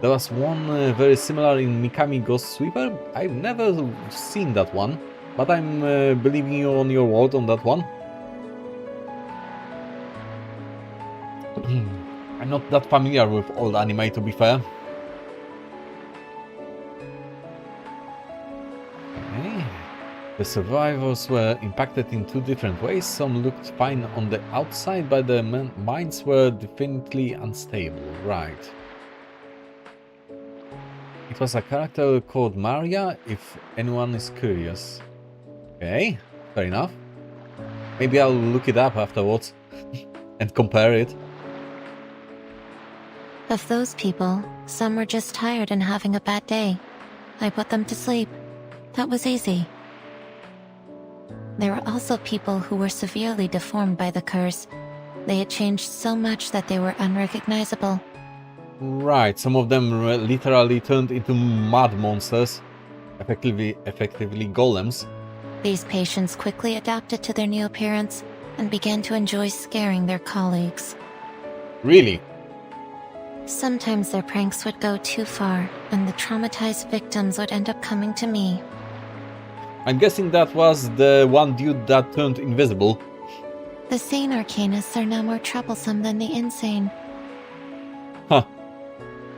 There was one very similar in Mikami Ghost Sweeper. I've never seen that one, but I'm believing you on your word on that one. I'm not that familiar with old anime, to be fair. Okay. The survivors were impacted in 2 different ways. Some looked fine on the outside, but the minds were definitely unstable. Right. It was a character called Maria, if anyone is curious. Okay, fair enough. Maybe I'll look it up afterwards and compare it. Of those people, some were just tired and having a bad day. I put them to sleep. That was easy. There were also people who were severely deformed by the curse. They had changed so much that they were unrecognizable. Right, some of them literally turned into mud monsters, effectively golems. These patients quickly adapted to their new appearance and began to enjoy scaring their colleagues. Really? Sometimes their pranks would go too far, and the traumatized victims would end up coming to me. I'm guessing that was the one dude that turned invisible. The sane arcanists are now more troublesome than the insane. Huh.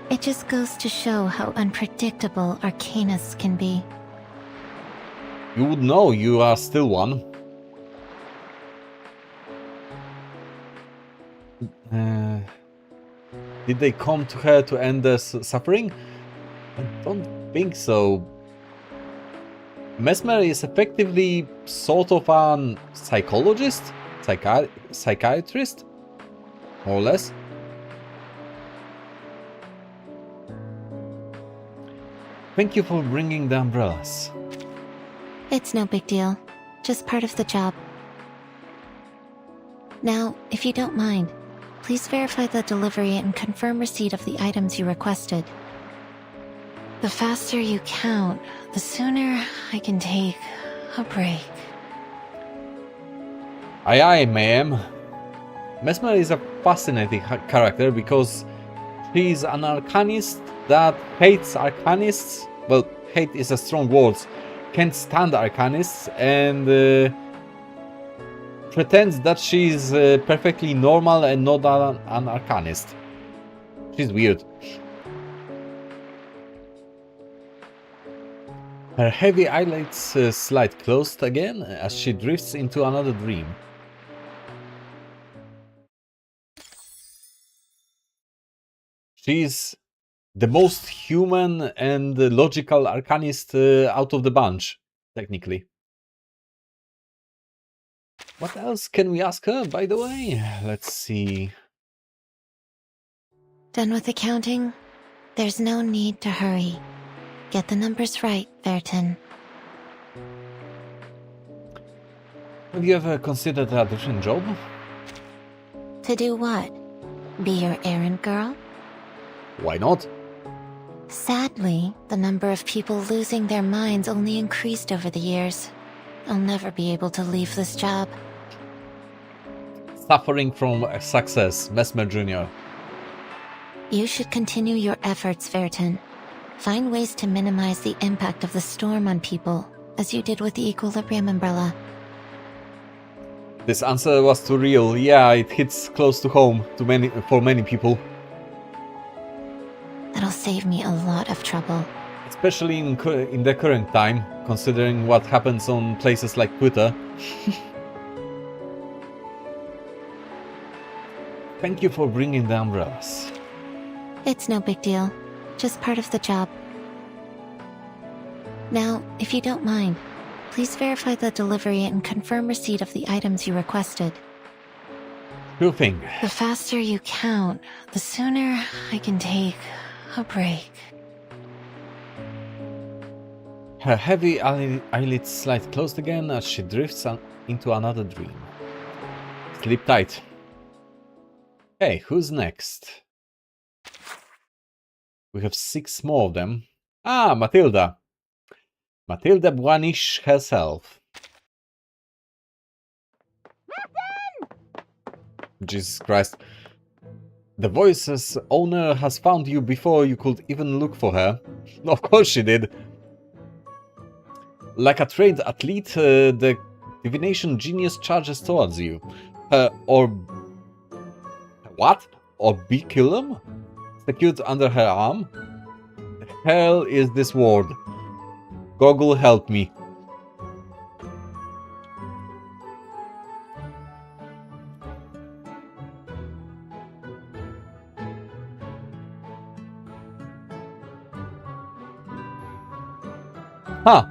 It just goes to show how unpredictable arcanists can be. You would know, you are still one. Did they come to her to end the suffering? I don't think so. Mesmer is effectively sort of a psychologist? Psychiatrist? More or less. Thank you for bringing the umbrellas. It's no big deal. Just part of the job. Now, if you don't mind, please verify the delivery and confirm receipt of the items you requested. The faster you count, the sooner I can take a break. Aye aye, ma'am. Mesmer is a fascinating character because she's an arcanist that hates arcanists. Well, hate is a strong word. Can't stand arcanists and pretends that she's perfectly normal and not an arcanist. She's weird. Her heavy eyelids slide closed again as she drifts into another dream. She's the most human and logical arcanist out of the bunch, technically. What else can we ask her, by the way? Let's see. Done with the counting? There's no need to hurry. Get the numbers right, Verton. Have you ever considered a different job? To do what? Be your errand girl? Why not? Sadly, the number of people losing their minds only increased over the years. I'll never be able to leave this job. Suffering from success, Mesmer Jr. You should continue your efforts, Verton. Find ways to minimize the impact of the storm on people, as you did with the Equilibrium Umbrella. This answer was too real. Yeah, it hits close to home for many people. That'll save me a lot of trouble. Especially in the current time, considering what happens on places like Twitter. Thank you for bringing the umbrellas. It's no big deal. Just part of the job. Now, if you don't mind, please verify the delivery and confirm receipt of the items you requested. Sure thing. The faster you count, the sooner I can take a break. Her heavy eyelids slide closed again as she drifts into another dream. Sleep tight. Hey, who's next? We have 6 more of them. Ah, Matilda. Matilda Buanish herself. Jesus Christ. The Voice's owner has found you before you could even look for her. Of course she did. Like a trained athlete, the divination genius charges towards you. What? Orbiculum? Secured under her arm? The hell is this word? Goggle, help me. Huh.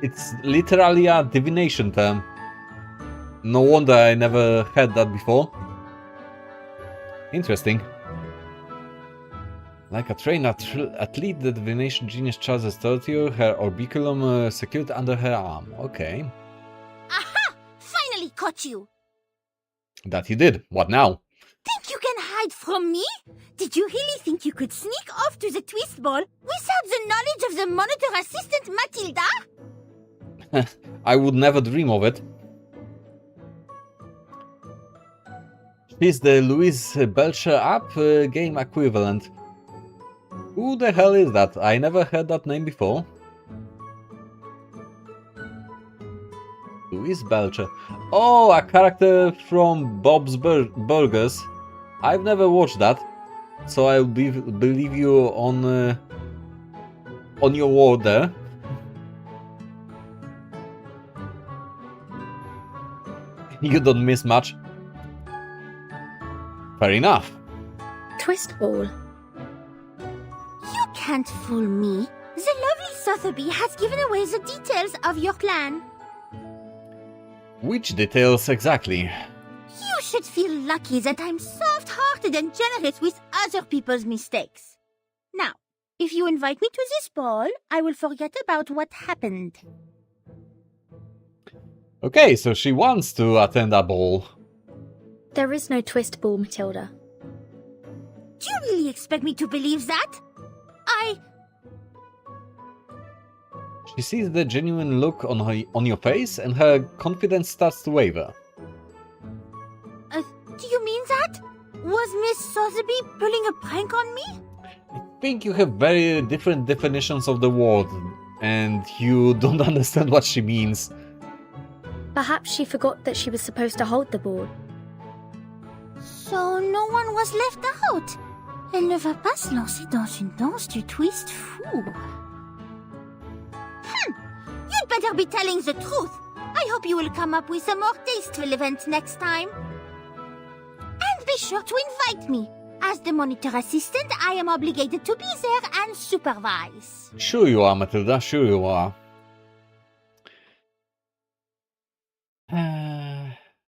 It's literally a divination term. No wonder I never heard that before. Interesting. Like a trained athlete, the divination genius charges towards you, her orbiculum secured under her arm. Okay. Aha! Finally caught you! That you did. What now? Think you can hide from me? Did you really think you could sneak off to the twist ball without the knowledge of the monitor assistant Matilda? I would never dream of it. She's the Louise Belcher app game equivalent. Who the hell is that? I never heard that name before. Louise Belcher. Oh, a character from Bob's Burgers. I've never watched that, so I'll believe you on your word there. You don't miss much. Fair enough. Twist ball. You can't fool me. The lovely Sotheby has given away the details of your plan. Which details exactly? You should feel lucky that I'm soft-hearted and generous with other people's mistakes. Now, if you invite me to this ball, I will forget about what happened. Okay, so she wants to attend a ball. There is no twist ball, Matilda. Do you really expect me to believe that? She sees the genuine look on your face, and her confidence starts to waver. Do you mean that? Was Miss Sotheby pulling a prank on me? I think you have very different definitions of the word, and you don't understand what she means. Perhaps she forgot that she was supposed to hold the ball. So no one was left out. Elle ne va pas se lancer dans une danse du twist fou. You'd better be telling the truth. I hope you will come up with a more tasteful event next time. And be sure to invite me. As the monitor assistant, I am obligated to be there and supervise. Sure you are, Matilda, sure you are.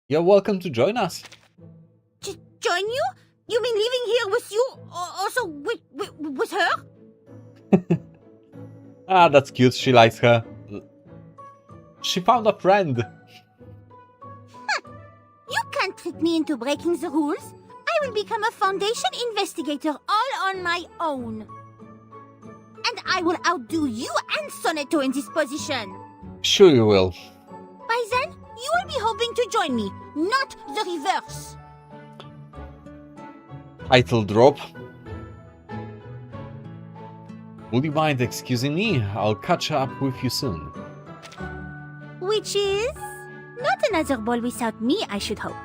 You're welcome to join us. Join you? You mean living here with you? Also with her? Ah, that's cute. She likes her. She found a friend. You can't trick me into breaking the rules. I will become a Foundation investigator all on my own. And I will outdo you and Sonetto in this position. Sure you will. By then, you will be hoping to join me, not the reverse. Title drop. Would you mind excusing me? I'll catch up with you soon. Which is not another ball without me, I should hope.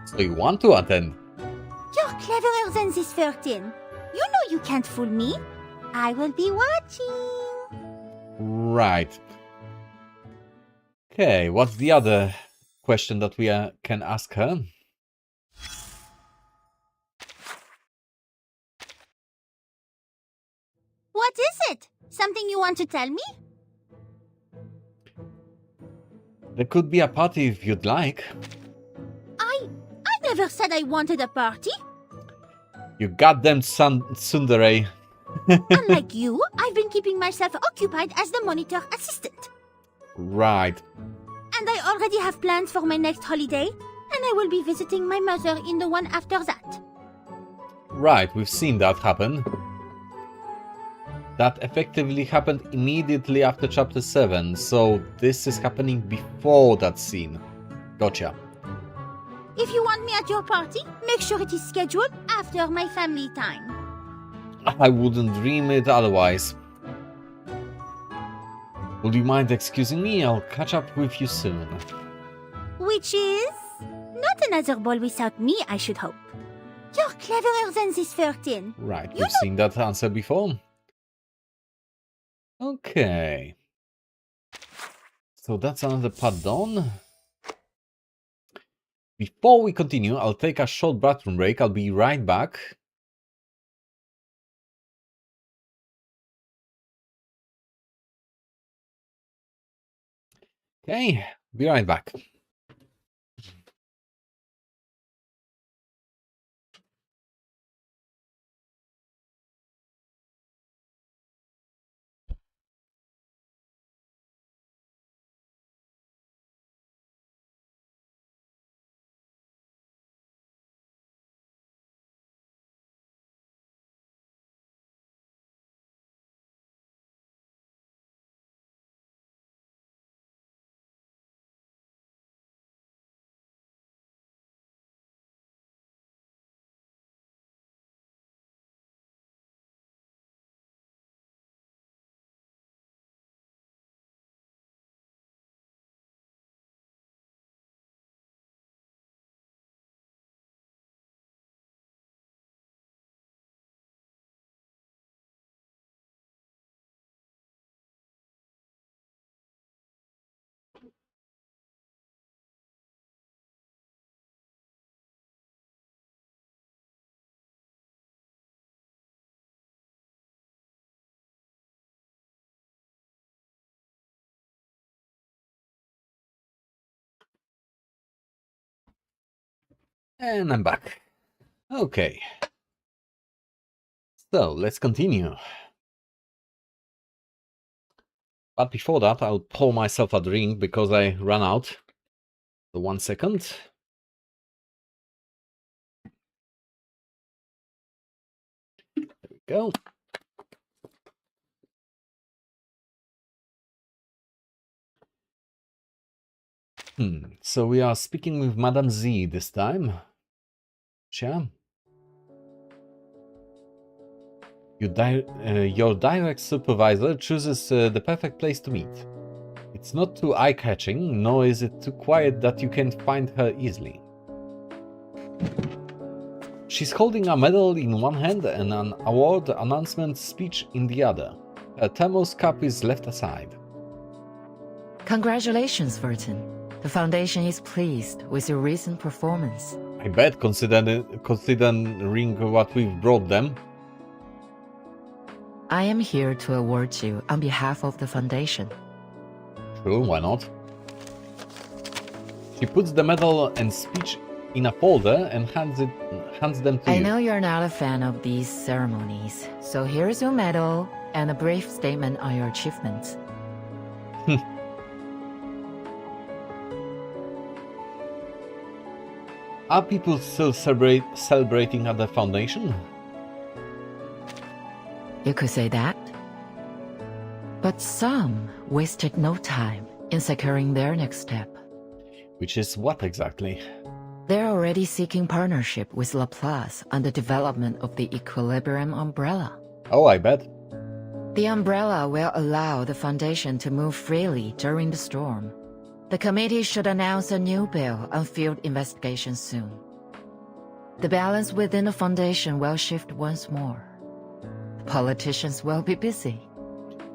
So you want to attend? You're cleverer than this 13. You know you can't fool me. I will be watching. Right. Okay, what's the other question that we can ask her? What is it? Something you want to tell me? There could be a party if you'd like. I never said I wanted a party. You goddamn tsundere. Unlike you, I've been keeping myself occupied as the monitor assistant. Right. And I already have plans for my next holiday, and I will be visiting my mother in the one after that. Right, we've seen that happen. That effectively happened immediately after chapter 7, so this is happening before that scene. Gotcha. If you want me at your party, make sure it is scheduled after my family time. I wouldn't dream it otherwise. Would you mind excusing me? I'll catch up with you soon. Which is not another ball without me, I should hope. You're cleverer than this 13. Right, we've seen that answer before. Okay. So that's another part done. Before we continue, I'll take a short bathroom break. I'll be right back. Okay, be right back. And I'm back. Okay. So, let's continue. But before that, I'll pour myself a drink because I ran out. So 1 second. There we go. So we are speaking with Madame Z this time. Sure. Your direct supervisor chooses the perfect place to meet. It's not too eye-catching, nor is it too quiet that you can find her easily. She's holding a medal in one hand and an award announcement speech in the other. Her thermos cup is left aside. Congratulations, Vertin. The Foundation is pleased with your recent performance. I bet, considering what we've brought them. I am here to award you on behalf of the Foundation. Sure, why not? She puts the medal and speech in a folder and hands them to I you. know you're not a fan of these ceremonies, so here's your medal and a brief statement on your achievements. Are people still celebrating at the Foundation? You could say that. But some wasted no time in securing their next step. Which is what exactly? They're already seeking partnership with Laplace on the development of the Equilibrium Umbrella. Oh, I bet. The umbrella will allow the Foundation to move freely during the storm. The committee should announce a new bill on field investigation soon. The balance within the Foundation will shift once more. The politicians will be busy.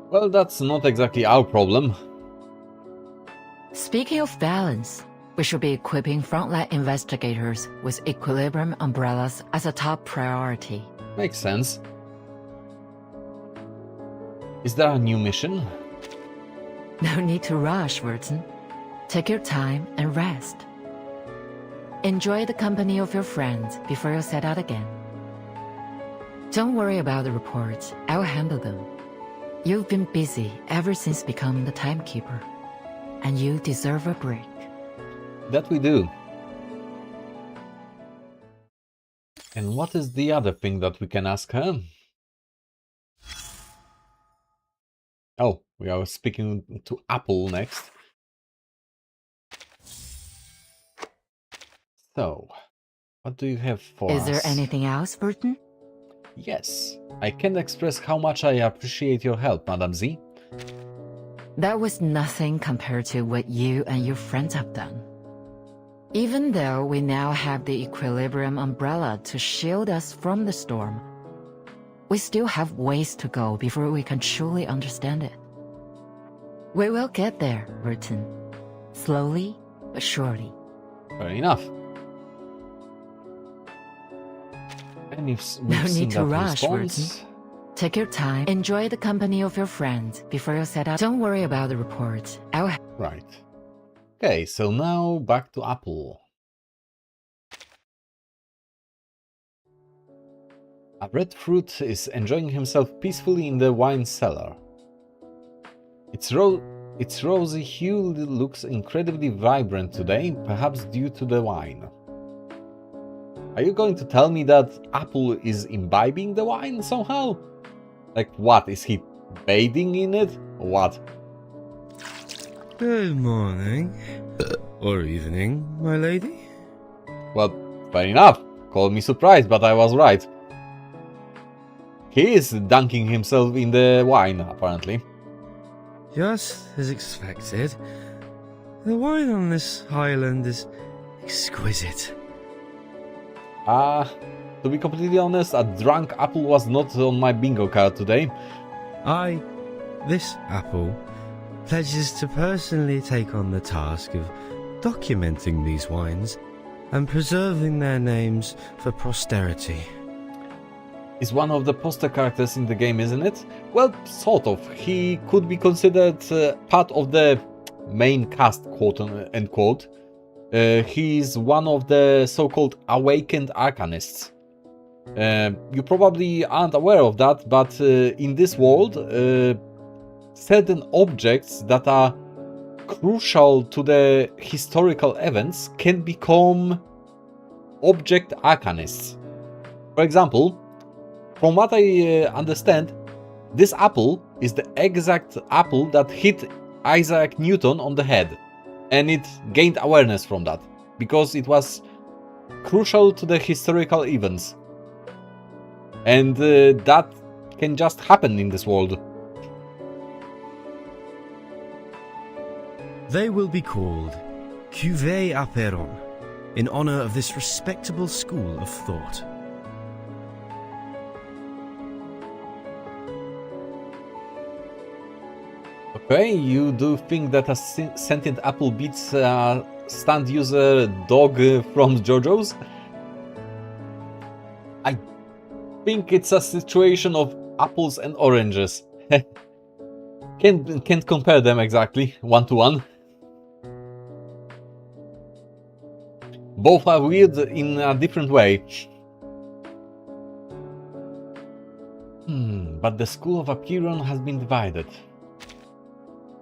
Well, that's not exactly our problem. Speaking of balance, we should be equipping frontline investigators with Equilibrium umbrellas as a top priority. Makes sense. Is there a new mission? No need to rush, Wurton. Take your time and rest. Enjoy the company of your friends before you set out again. Don't worry about the reports. I'll handle them. You've been busy ever since becoming the timekeeper, and you deserve a break. That we do. And what is the other thing that we can ask her? Oh, we are speaking to Apple next. So, what do you have for us? Is there anything else, Burton? Yes, I can't express how much I appreciate your help, Madame Z. That was nothing compared to what you and your friends have done. Even though we now have the Equilibrium umbrella to shield us from the storm, we still have ways to go before we can truly understand it. We will get there, Burton. Slowly but surely. Fair enough. And if No we've seen need to that rush, response, Take your time, enjoy the company of your friends before you set out. Don't worry about the reports. right. Okay, so now back to Apple. A red fruit is enjoying himself peacefully in the wine cellar. Its rosy hue looks incredibly vibrant today, perhaps due to the wine. Are you going to tell me that Apple is imbibing the wine somehow? Like what, is he bathing in it, or what? Good morning. Or evening, my lady. Well, fair enough. Call me surprised, but I was right. He is dunking himself in the wine, apparently. Just as expected. The wine on this island is exquisite. To be completely honest, a drunk Apple was not on my bingo card today. This Apple, pledges to personally take on the task of documenting these wines and preserving their names for posterity. Is one of the poster characters in the game, isn't it? Well, sort of. He could be considered part of the main cast, quote unquote. He's one of the so-called awakened arcanists. You probably aren't aware of that, but in this world, certain objects that are crucial to the historical events can become object arcanists. For example, from what I understand, this apple is the exact apple that hit Isaac Newton on the head, and it gained awareness from that, because it was crucial to the historical events. And that can just happen in this world. They will be called Cuvée Aperon, in honor of this respectable school of thought. Okay, you do think that a sentient apple beats a stand user dog from JoJo's? I think it's a situation of apples and oranges. Can't compare them exactly, one to one. Both are weird in a different way. But the school of Apiron has been divided.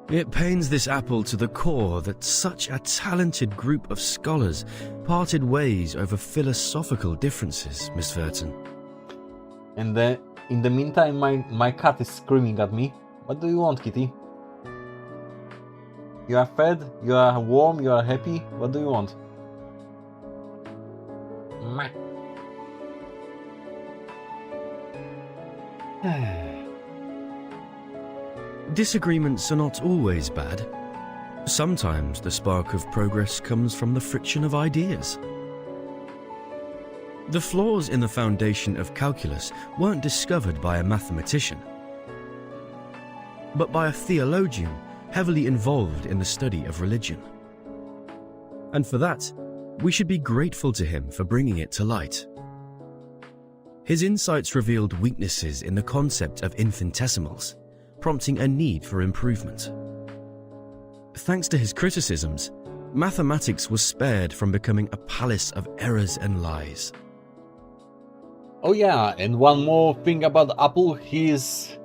It pains this apple to the core that such a talented group of scholars parted ways over philosophical differences, Miss Verton. And in the meantime, my cat is screaming at me. What do you want, kitty? You are fed, you are warm, you are happy. What do you want? Meh. Disagreements are not always bad. Sometimes the spark of progress comes from the friction of ideas. The flaws in the foundation of calculus weren't discovered by a mathematician, but by a theologian heavily involved in the study of religion. And for that, we should be grateful to him for bringing it to light. His insights revealed weaknesses in the concept of infinitesimals, prompting a need for improvement. Thanks to his criticisms, mathematics was spared from becoming a palace of errors and lies. Oh yeah, and one more thing about Apple, he is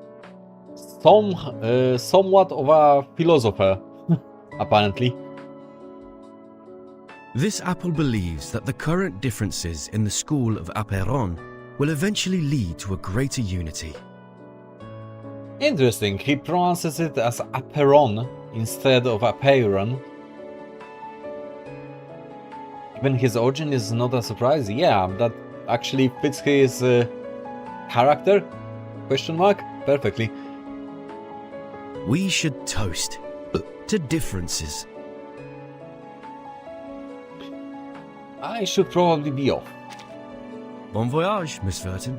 somewhat of a philosopher, apparently. This apple believes that the current differences in the school of Aperon will eventually lead to a greater unity. Interesting, he pronounces it as Aperon instead of Apeiron. Even his origin is not a surprise. Yeah, that actually fits his character? Question mark? Perfectly. We should toast to differences. I should probably be off. Bon voyage, Miss Verton.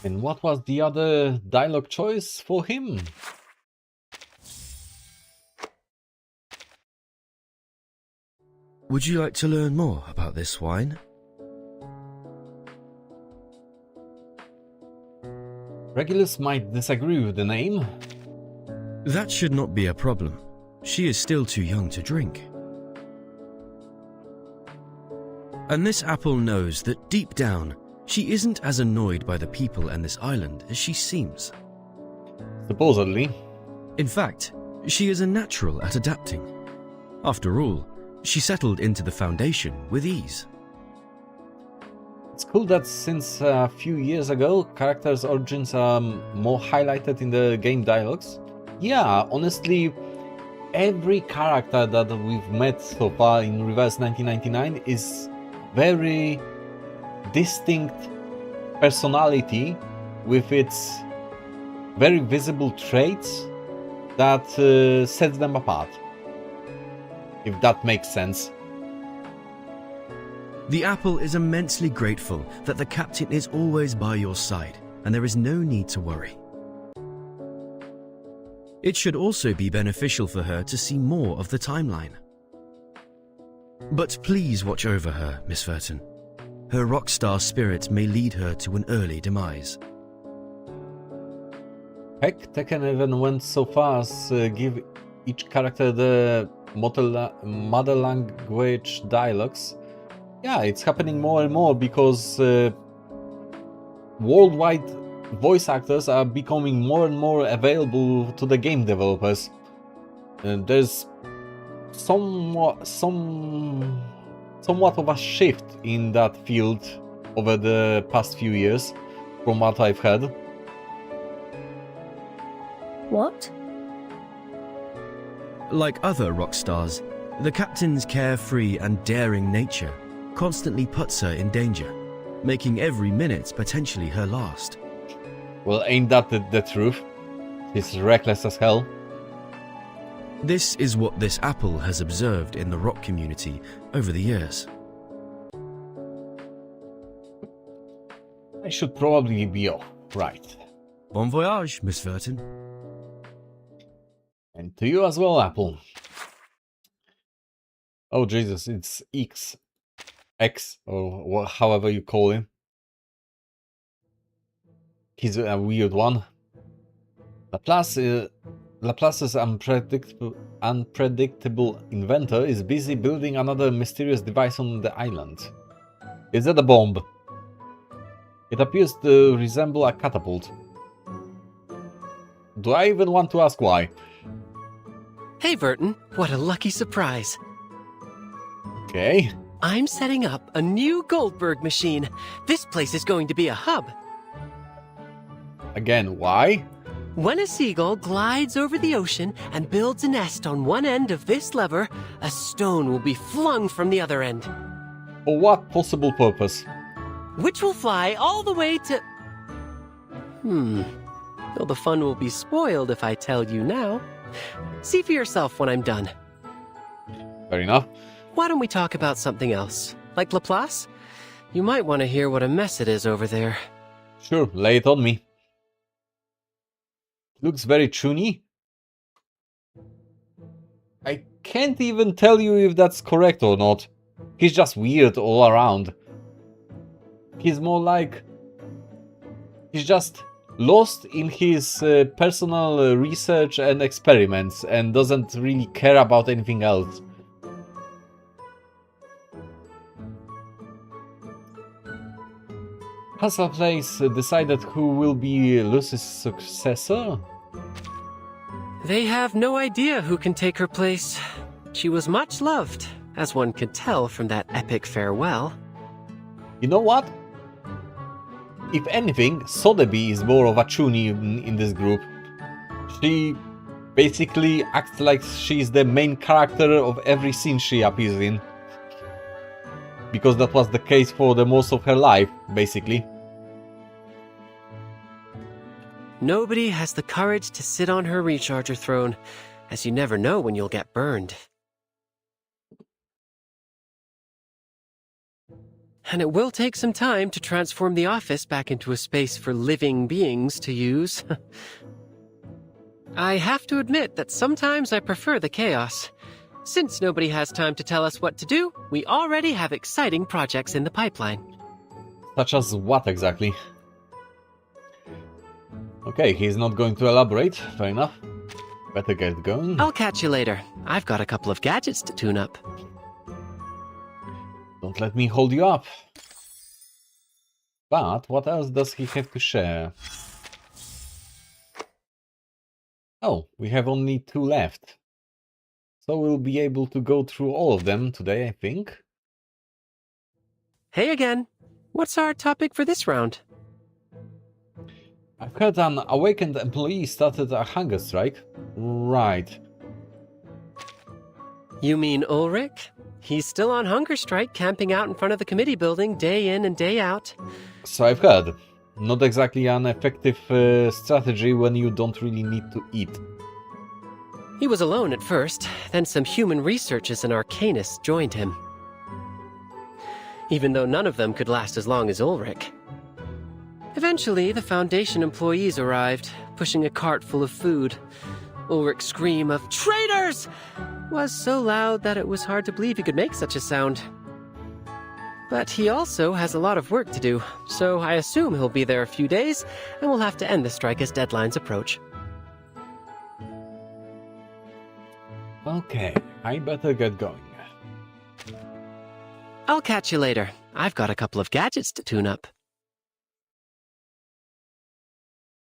And what was the other dialogue choice for him? Would you like to learn more about this wine? Regulus might disagree with the name. That should not be a problem. She is still too young to drink. And this apple knows that deep down, she isn't as annoyed by the people and this island as she seems. Supposedly. In fact, she is a natural at adapting. After all, she settled into the Foundation with ease. It's cool that since a few years ago, characters' origins are more highlighted in the game dialogues. Yeah, honestly, every character that we've met so far in Reverse 1999 is very distinct personality with its very visible traits that sets them apart. If that makes sense. The apple is immensely grateful that the captain is always by your side, and there is no need to worry. It should also be beneficial for her to see more of the timeline. But please watch over her, Miss Verton. Her rock star spirit may lead her to an early demise. Heck, Tekken even went so far as give each character the mother language dialogues. Yeah, it's happening more and more because worldwide voice actors are becoming more and more available to the game developers. There's somewhat of a shift in that field over the past few years, from what I've heard. What? Like other rock stars, the captain's carefree and daring nature constantly puts her in danger, making every minute potentially her last. Well, ain't that the truth? He's reckless as hell. This is what this apple has observed in the rock community over the years. I should probably be off, right. Bon voyage, Miss Verton. And to you as well, Apple. Oh Jesus, it's X, or however you call him. He's a weird one. Laplace's unpredictable inventor is busy building another mysterious device on the island. Is that a bomb? It appears to resemble a catapult. Do I even want to ask why? Hey, Verton, what a lucky surprise. Okay. I'm setting up a new Goldberg machine. This place is going to be a hub. Again, why? When a seagull glides over the ocean and builds a nest on one end of this lever, a stone will be flung from the other end. For what possible purpose? Which will fly all the way to... Well, the fun will be spoiled if I tell you now. See for yourself when I'm done. Fair enough. Why don't we talk about something else? Like Laplace? You might want to hear what a mess it is over there. Sure, lay it on me. Looks very chuny. I can't even tell you if that's correct or not. He's just weird all around. He's more like... He's just lost in his personal research and experiments and doesn't really care about anything else. Has Laplace decided who will be Lucy's successor? They have no idea who can take her place. She was much loved, as one could tell from that epic farewell. You know what? If anything, Sotheby is more of a chuny in this group. She basically acts like she's the main character of every scene she appears in. Because that was the case for the most of her life, basically. Nobody has the courage to sit on her recharger throne, as you never know when you'll get burned. And it will take some time to transform the office back into a space for living beings to use. I have to admit that sometimes I prefer the chaos. Since nobody has time to tell us what to do, we already have exciting projects in the pipeline. Such as what exactly? Okay, he's not going to elaborate. Fair enough. Better get going. I'll catch you later. I've got a couple of gadgets to tune up. Don't let me hold you up. But what else does he have to share? Oh, we have only 2 left. So we'll be able to go through all of them today, I think. Hey again. What's our topic for this round? I've heard an awakened employee started a hunger strike. Right. You mean Ulrich? He's still on hunger strike, camping out in front of the committee building day in and day out. So I've heard. Not exactly an effective strategy when you don't really need to eat. He was alone at first, then some human researchers and arcanists joined him. Even though none of them could last as long as Ulrich. Eventually, the Foundation employees arrived, pushing a cart full of food. Ulrich's scream of "Traitors!" was so loud that it was hard to believe he could make such a sound. But he also has a lot of work to do, so I assume he'll be there a few days, and we'll have to end the strike as deadlines approach. Okay, I better get going. I'll catch you later. I've got a couple of gadgets to tune up.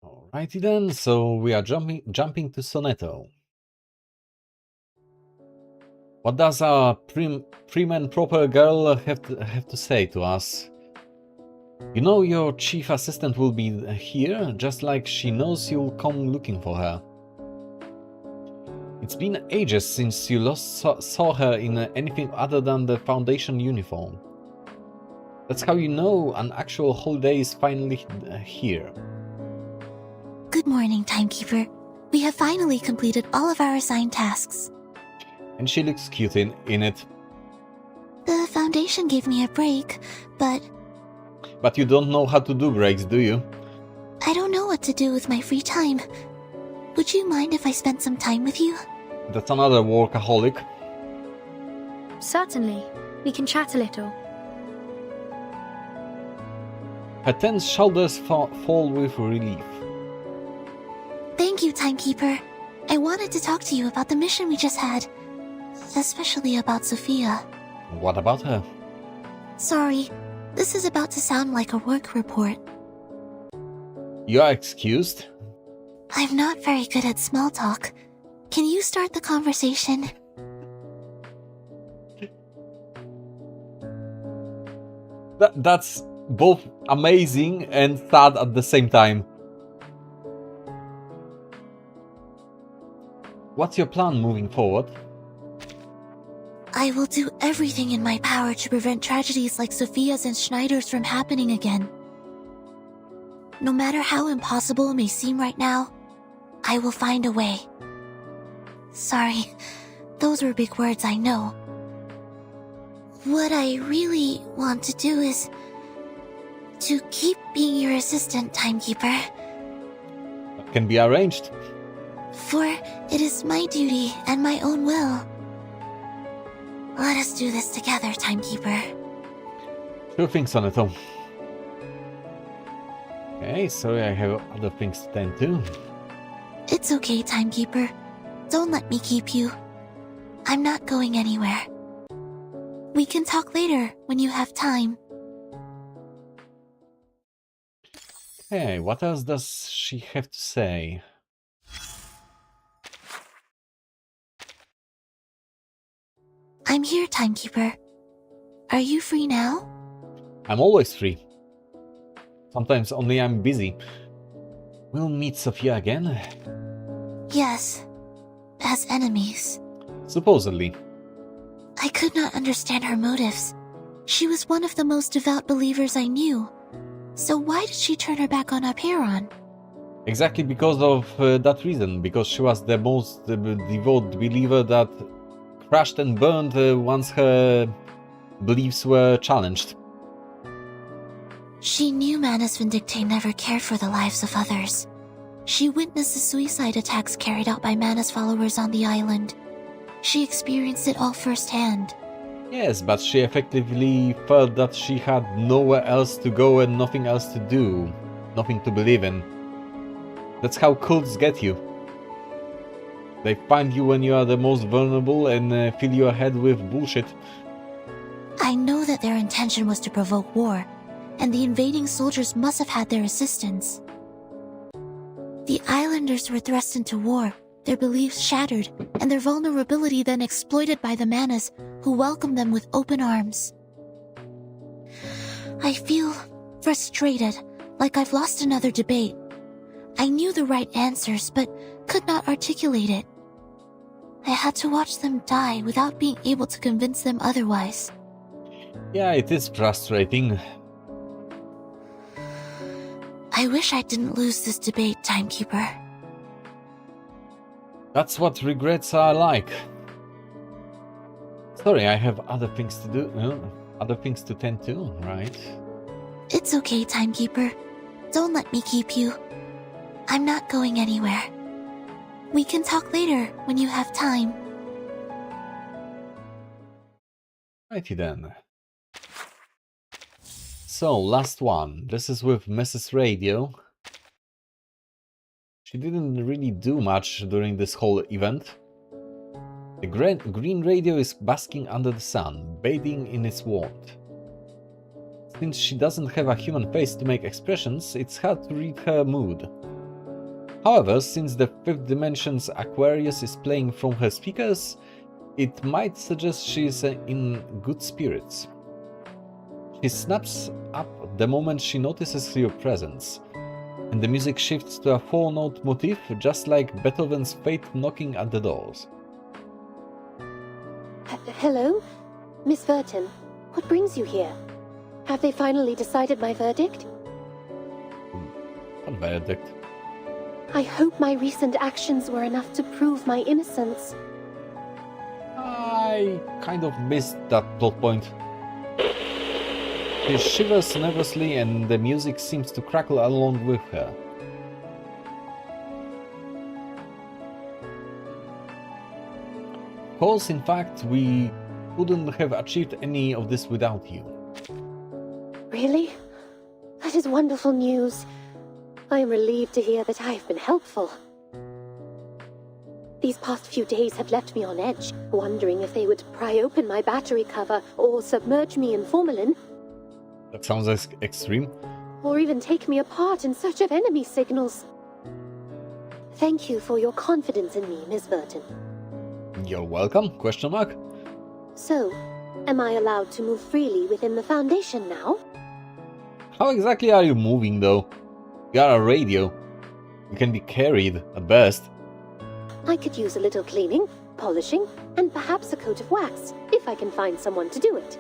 Alrighty then, so we are jumping to Sonetto. What does a prim and proper girl have to say to us? You know your chief assistant will be here, just like she knows you'll come looking for her. It's been ages since you last saw her in anything other than the Foundation uniform. That's how you know an actual holiday is finally here. Good morning, Timekeeper. We have finally completed all of our assigned tasks. And she looks cute in it. The Foundation gave me a break, but... But you don't know how to do breaks, do you? I don't know what to do with my free time. Would you mind if I spent some time with you? That's another workaholic. Certainly. We can chat a little. Her tense shoulders fall with relief. Thank you, Timekeeper. I wanted to talk to you about the mission we just had. Especially about Sophia. What about her? Sorry, this is about to sound like a work report. You are excused. I'm not very good at small talk. Can you start the conversation? That's both amazing and sad at the same time. What's your plan moving forward? I will do everything in my power to prevent tragedies like Sophia's and Schneider's from happening again. No matter how impossible it may seem right now, I will find a way. Sorry, those were big words, I know. What I really want to do is to keep being your assistant, Timekeeper. That can be arranged. For it is my duty and my own will. Let us do this together, Timekeeper. Sure thing, Soneto. Okay, sorry, I have other things to tend to. It's okay, Timekeeper. Don't let me keep you. I'm not going anywhere. We can talk later when you have time. Hey, what else does she have to say? I'm here, Timekeeper. Are you free now? I'm always free. Sometimes only I'm busy. We'll meet Sophia again? Yes. As enemies. Supposedly. I could not understand her motives. She was one of the most devout believers I knew. So why did she turn her back on Aperon? Exactly because of that reason. Because she was the most devout believer that crashed and burned once her beliefs were challenged. She knew Manus Vindicte never cared for the lives of others. She witnessed the suicide attacks carried out by Manus followers on the island. She experienced it all firsthand. Yes, but she effectively felt that she had nowhere else to go and nothing else to do. Nothing to believe in. That's how cults get you. They find you when you are the most vulnerable and fill your head with bullshit. I know that their intention was to provoke war, and the invading soldiers must have had their assistance. The islanders were thrust into war, their beliefs shattered, and their vulnerability then exploited by the Manas, who welcomed them with open arms. I feel frustrated, like I've lost another debate. I knew the right answers, but could not articulate it. I had to watch them die without being able to convince them otherwise. Yeah, it is frustrating. I wish I didn't lose this debate, Timekeeper. That's what regrets are like. Sorry, I have other things to do. Other things to tend to, right? It's okay, Timekeeper. Don't let me keep you. I'm not going anywhere. We can talk later when you have time. Righty then. So, last one. This is with Mrs. Radio. She didn't really do much during this whole event. The green radio is basking under the sun, bathing in its warmth. Since she doesn't have a human face to make expressions, it's hard to read her mood. However, since the fifth dimension's Aquarius is playing from her speakers, it might suggest she's in good spirits. She snaps up the moment she notices your presence, and the music shifts to a 4-note motif, just like Beethoven's Fate knocking at the doors. Hello? Miss Verton, what brings you here? Have they finally decided my verdict? What verdict? I hope my recent actions were enough to prove my innocence. I kind of missed that plot point. She shivers nervously and the music seems to crackle along with her. Of course, in fact, we wouldn't have achieved any of this without you. Really? That is wonderful news. I am relieved to hear that I have been helpful. These past few days have left me on edge, wondering if they would pry open my battery cover or submerge me in formalin, That sounds extreme. or even take me apart in search of enemy signals. Thank you for your confidence in me, Miss Burton. You're welcome? Question mark? So, am I allowed to move freely within the Foundation now? How exactly are you moving though? You are a radio. You can be carried at best. I could use a little cleaning, polishing, and perhaps a coat of wax, if I can find someone to do it.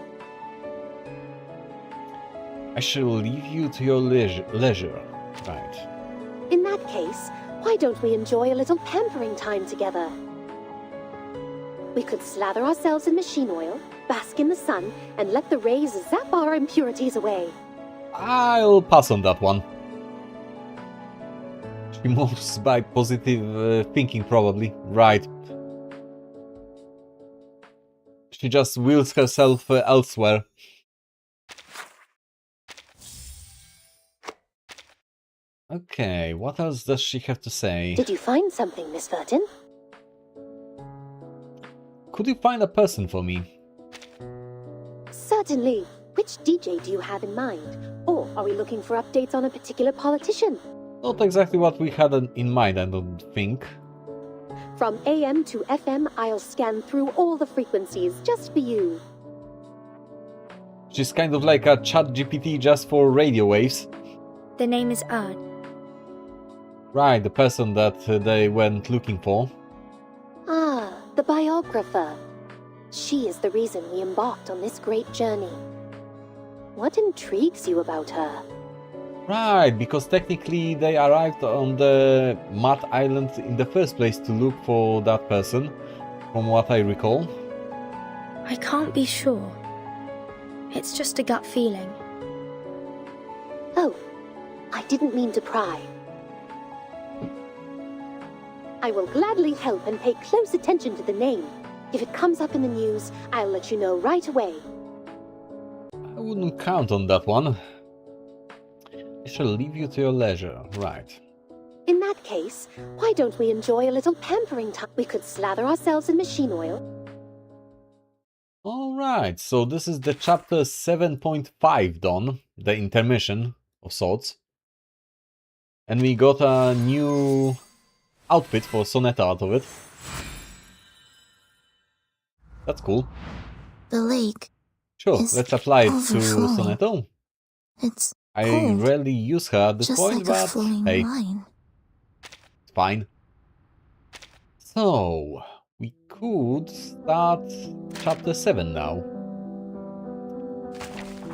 I shall leave you to your leisure. Right. In that case, why don't we enjoy a little pampering time together? We could slather ourselves in machine oil, bask in the sun, and let the rays zap our impurities away. I'll pass on that one. She moves by positive thinking, probably. Right. She just wills herself elsewhere. Okay, what else does she have to say? Did you find something, Miss Burton? Could you find a person for me? Certainly. Which DJ do you have in mind? Or are we looking for updates on a particular politician? Not exactly what we had in mind, I don't think. From AM to FM, I'll scan through all the frequencies just for you. She's kind of like a chat GPT just for radio waves. The name is Erd. Right, the person that they went looking for. Ah, the biographer. She is the reason we embarked on this great journey. What intrigues you about her? Right, because technically they arrived on the Mud Island in the first place to look for that person, from what I recall. I can't be sure. It's just a gut feeling. Oh, I didn't mean to pry. I will gladly help and pay close attention to the name. If it comes up in the news, I'll let you know right away. I wouldn't count on that one. I shall leave you to your leisure, right. In that case, why don't we enjoy a little pampering time? We could slather ourselves in machine oil. Alright, so this is the chapter 7.5 done, the intermission of sorts. And we got a new outfit for Sonetta out of it. That's cool. The lake. Sure, It's let's apply it to overflowing. Sonetta. It's I cold, rarely use her at this just point, like a but flowing hey, wine. it's fine. So, we could start chapter 7 now.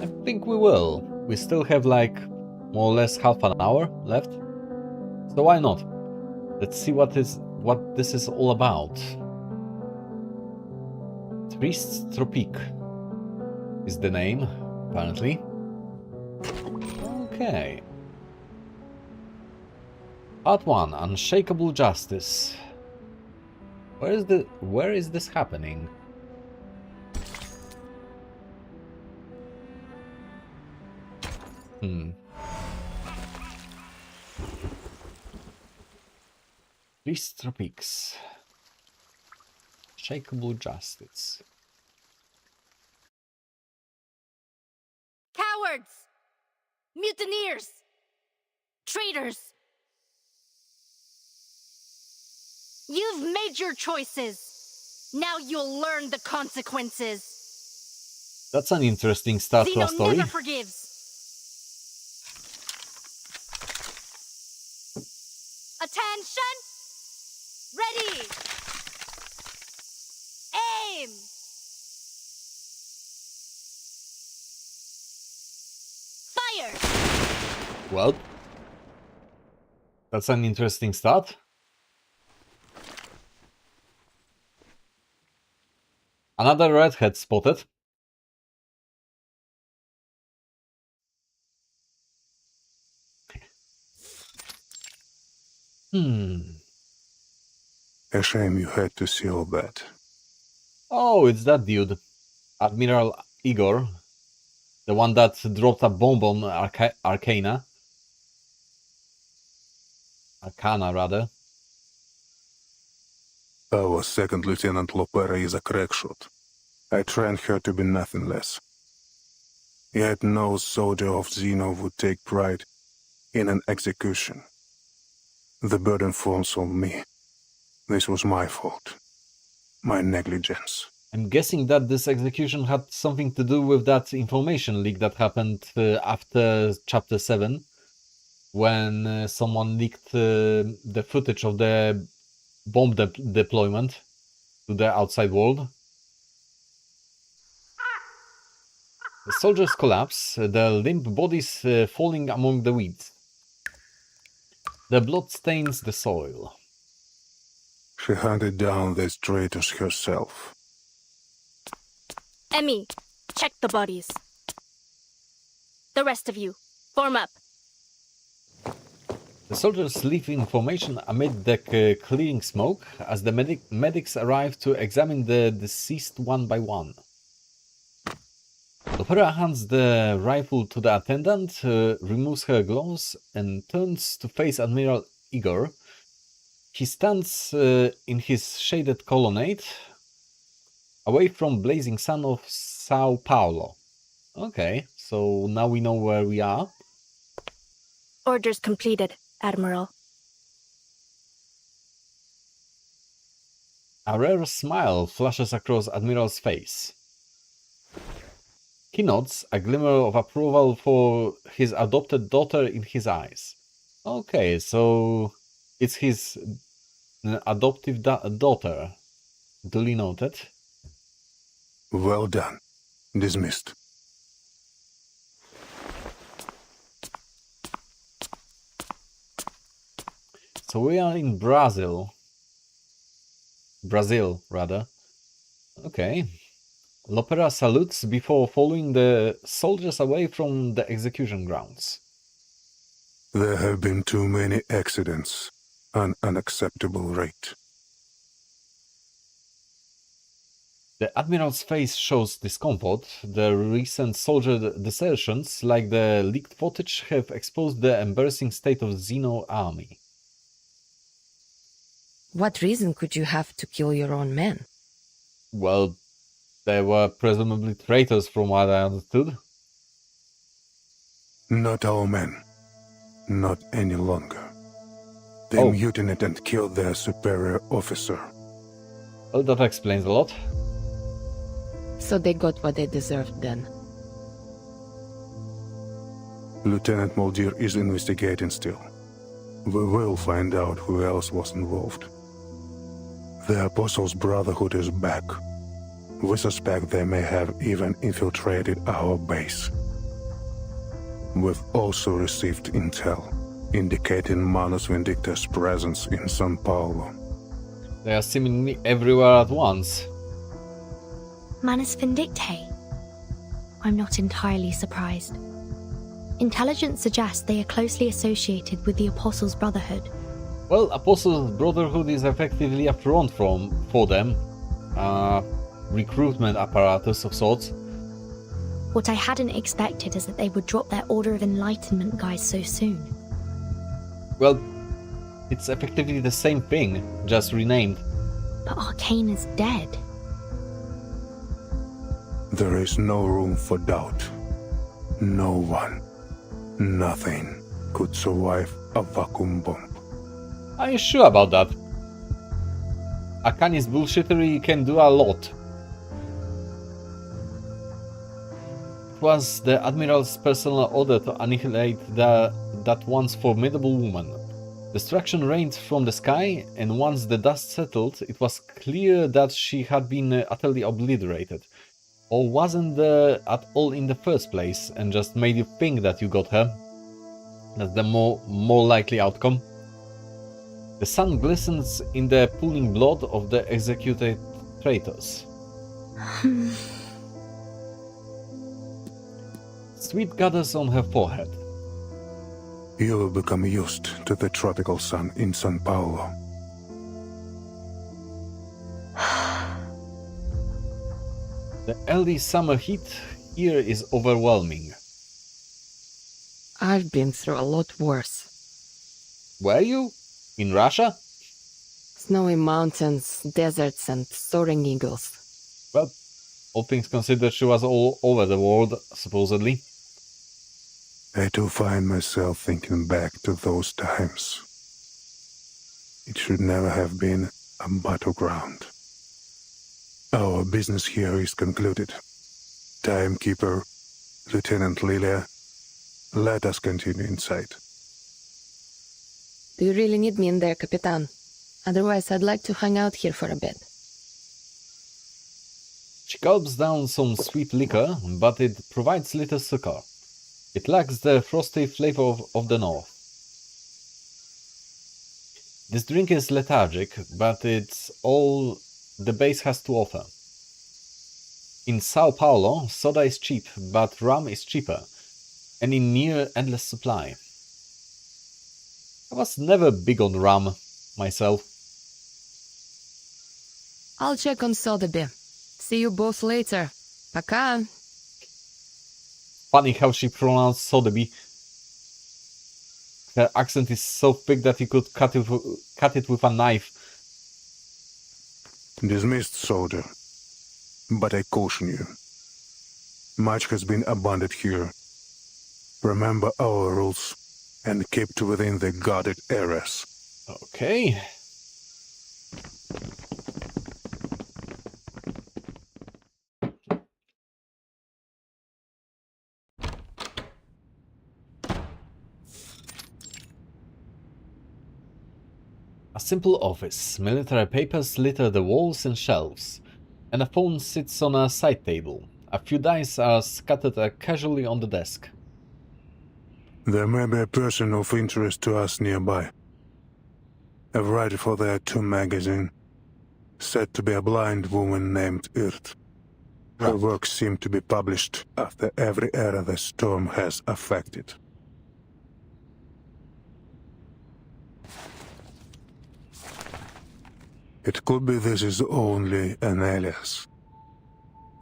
I think we will. We still have like more or less half an hour left. So why not? Let's see what this is all about. Priest's Tropique is the name, apparently. Okay. Part 1, Unshakable Justice. Where is this happening? Priest's Tropiques. Unshakable Justice. Cowards! Mutineers! Traitors! You've made your choices. Now you'll learn the consequences. That's an interesting start to a Xeno story. never forgives. Attention! Ready! Aim! Fire! Well, that's an interesting start. Another redhead spotted. A shame you had to see all that. Oh, it's that dude. Admiral Igor. The one that dropped a bomb on Arcana, rather. Our second Lieutenant Lopera is a crackshot. I trained her to be nothing less. Yet no soldier of Xeno would take pride in an execution. The burden falls on me. This was my fault. My negligence. I'm guessing that this execution had something to do with that information leak that happened after Chapter 7, when someone leaked the footage of the bomb deployment to the outside world. The soldiers collapse, their limp bodies falling among the weeds. The blood stains the soil. She hunted down these traitors herself. Emmy, check the bodies. The rest of you, form up. The soldiers leave in formation amid the clearing smoke as the medics arrive to examine the deceased one by one. Lopera hands the rifle to the attendant, removes her gloves, and turns to face Admiral Igor. He stands in his shaded colonnade, away from blazing sun of Sao Paulo. Okay, so now we know where we are. Orders completed, Admiral. A rare smile flashes across Admiral's face. He nods, a glimmer of approval for his adopted daughter in his eyes. Okay, so it's his adoptive daughter. Duly noted. Well done. Dismissed. So we are in Brazil. Brazil, rather. Okay. Lopera salutes before following the soldiers away from the execution grounds. There have been too many accidents. An unacceptable rate. The Admiral's face shows discomfort. The recent soldier desertions, like the leaked footage, have exposed the embarrassing state of Xeno army. What reason could you have to kill your own men? Well, they were presumably traitors from what I understood. Not our men. Not any longer. They mutinied and killed their superior officer. Well, that explains a lot. So they got what they deserved then. Lieutenant Muldir is investigating still. We will find out who else was involved. The Apostles' Brotherhood is back. We suspect they may have even infiltrated our base. We've also received intel indicating Manus Vindicta's presence in São Paulo. They are seemingly everywhere at once. Manus Vindictae? I'm not entirely surprised. Intelligence suggests they are closely associated with the Apostles' Brotherhood. Well, Apostles' Brotherhood is effectively a front for them. Recruitment apparatus of sorts. What I hadn't expected is that they would drop their Order of Enlightenment guys so soon. Well, it's effectively the same thing, just renamed. But Arcane is dead. There is no room for doubt. No one, nothing could survive a vacuum bomb. Are you sure about that? Akane's bullshittery can do a lot. It was the Admiral's personal order to annihilate that once formidable woman. Destruction rained from the sky, and once the dust settled, it was clear that she had been utterly obliterated. Or wasn't there at all in the first place, and just made you think that you got her. That's the more likely outcome. The sun glistens in the pooling blood of the executed traitors. Sweat gathers on her forehead. You will become used to the tropical sun in São Paulo. The early summer heat here is overwhelming. I've been through a lot worse. Were you? In Russia? Snowy mountains, deserts, and soaring eagles. Well, all things considered, she was all over the world, supposedly. I do find myself thinking back to those times. It should never have been a battleground. Our business here is concluded. Timekeeper, Lieutenant Lilia, let us continue inside. Do you really need me in there, Capitan? Otherwise, I'd like to hang out here for a bit. She gulps down some sweet liquor, but it provides little succor. It lacks the frosty flavor of the north. This drink is lethargic, but it's all the base has to offer. In Sao Paulo, soda is cheap, but rum is cheaper, and in near endless supply. I was never big on rum, myself. I'll check on Sotheby. See you both later. Пока. Funny how she pronounced Sotheby. Her accent is so thick that you could cut it with a knife. Dismissed, soldier. But I caution you. Much has been abundant here. Remember our rules and keep to within the guarded areas. Okay. A simple office. Military papers litter the walls and shelves, and a phone sits on a side table. A few dice are scattered casually on the desk. There may be a person of interest to us nearby. A writer for the Two magazine, said to be a blind woman named Irt. Her works seem to be published after every era the storm has affected. It could be this is only an alias.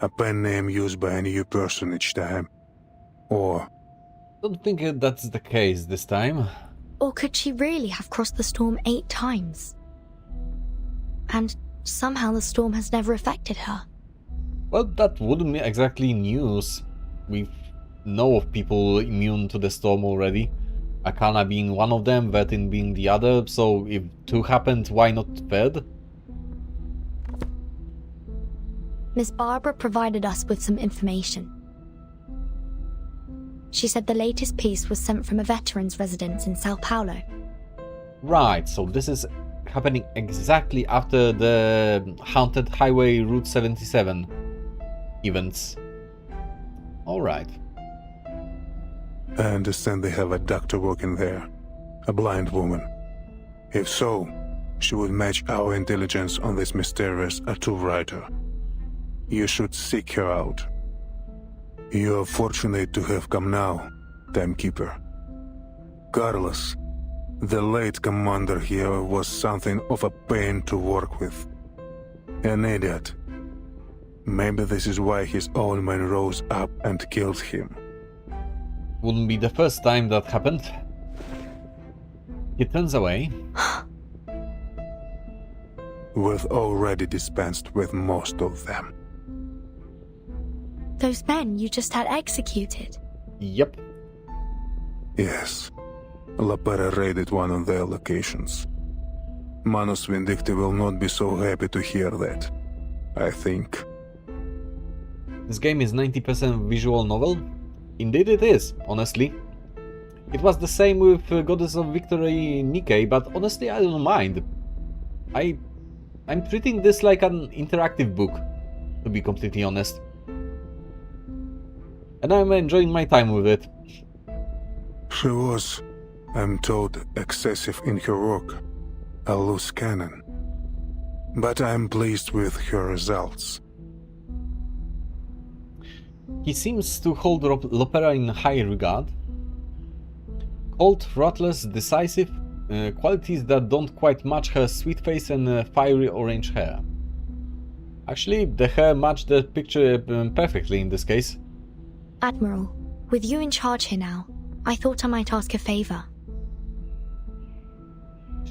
A pen name used by a new person each time. Or... Don't think that's the case this time. Or could she really have crossed the storm 8 times? And somehow the storm has never affected her. Well, that wouldn't be exactly news. We know of people immune to the storm already. Akana being one of them, Vertin being the other, so if 2 happened, why not 3rd? Miss Barbara provided us with some information. She said the latest piece was sent from a veteran's residence in Sao Paulo. Right, so this is happening exactly after the Haunted Highway Route 77 events. Alright. I understand they have a doctor working there. A blind woman. If so, she would match our intelligence on this mysterious tattoo writer. You should seek her out. You are fortunate to have come now, Timekeeper. Carlos, the late commander here, was something of a pain to work with. An idiot. Maybe this is why his own men rose up and killed him. Wouldn't be the first time that happened. He turns away. We've already dispensed with most of them. Those men you just had executed? Yep. Yes. La Pera raided one of their locations. Manus Vindicti will not be so happy to hear that, I think. This game is 90% visual novel? Indeed it is, honestly. It was the same with Goddess of Victory Nikkei, but honestly I don't mind. I'm treating this like an interactive book, to be completely honest. And I'm enjoying my time with it. She was, I'm told, excessive in her work, a loose cannon. But I'm pleased with her results. He seems to hold Lopera in high regard. Cold, ruthless, decisive, qualities that don't quite match her sweet face and fiery orange hair. Actually, the hair matched the picture perfectly in this case. Admiral, with you in charge here now, I thought I might ask a favor.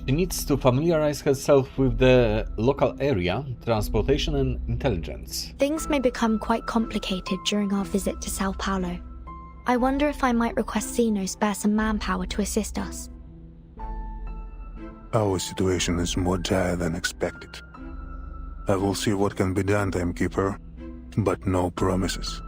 She needs to familiarize herself with the local area, transportation and intelligence. Things may become quite complicated during our visit to Sao Paulo. I wonder if I might request Zeno spare some manpower to assist us. Our situation is more dire than expected. I will see what can be done, Timekeeper, but no promises.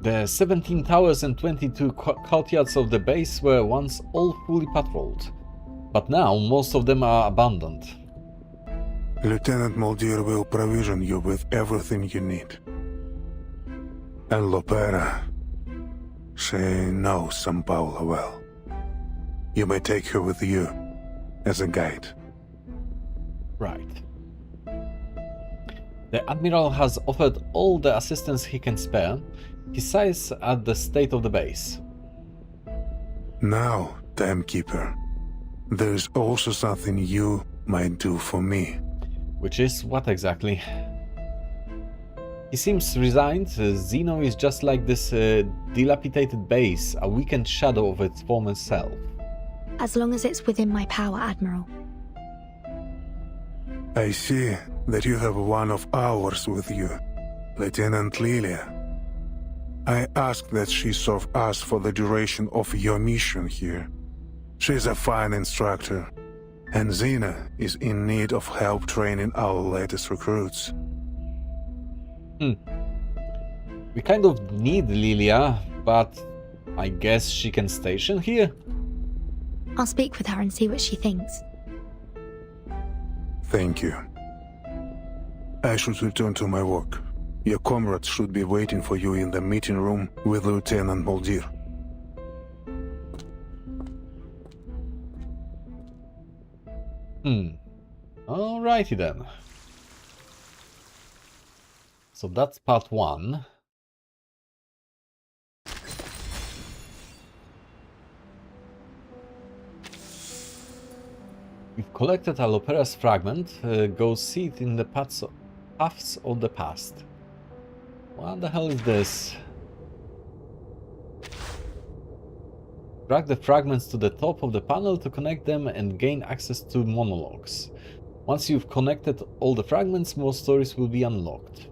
The 17 towers and 22 courtyards of the base were once all fully patrolled, but now most of them are abandoned. Lieutenant Muldir will provision you with everything you need. And Lopera, she knows São Paulo well. You may take her with you as a guide. Right. The Admiral has offered all the assistance he can spare. He sighs at the state of the base. Now, Timekeeper, there is also something you might do for me. Which is what exactly? He seems resigned. Zeno is just like this dilapidated base, a weakened shadow of its former self. As long as it's within my power, Admiral. I see that you have one of ours with you, Lieutenant Lilia. I ask that she serve us for the duration of your mission here. She's a fine instructor, and Xena is in need of help training our latest recruits. We kind of need Lilia, but I guess she can station here? I'll speak with her and see what she thinks. Thank you. I should return to my work. Your comrades should be waiting for you in the meeting room with Lieutenant Muldir. Alrighty then. So that's part 1. We've collected Alopera's fragment. Go see it in the paths of the past. What the hell is this? Drag the fragments to the top of the panel to connect them and gain access to monologues. Once you've connected all the fragments, more stories will be unlocked.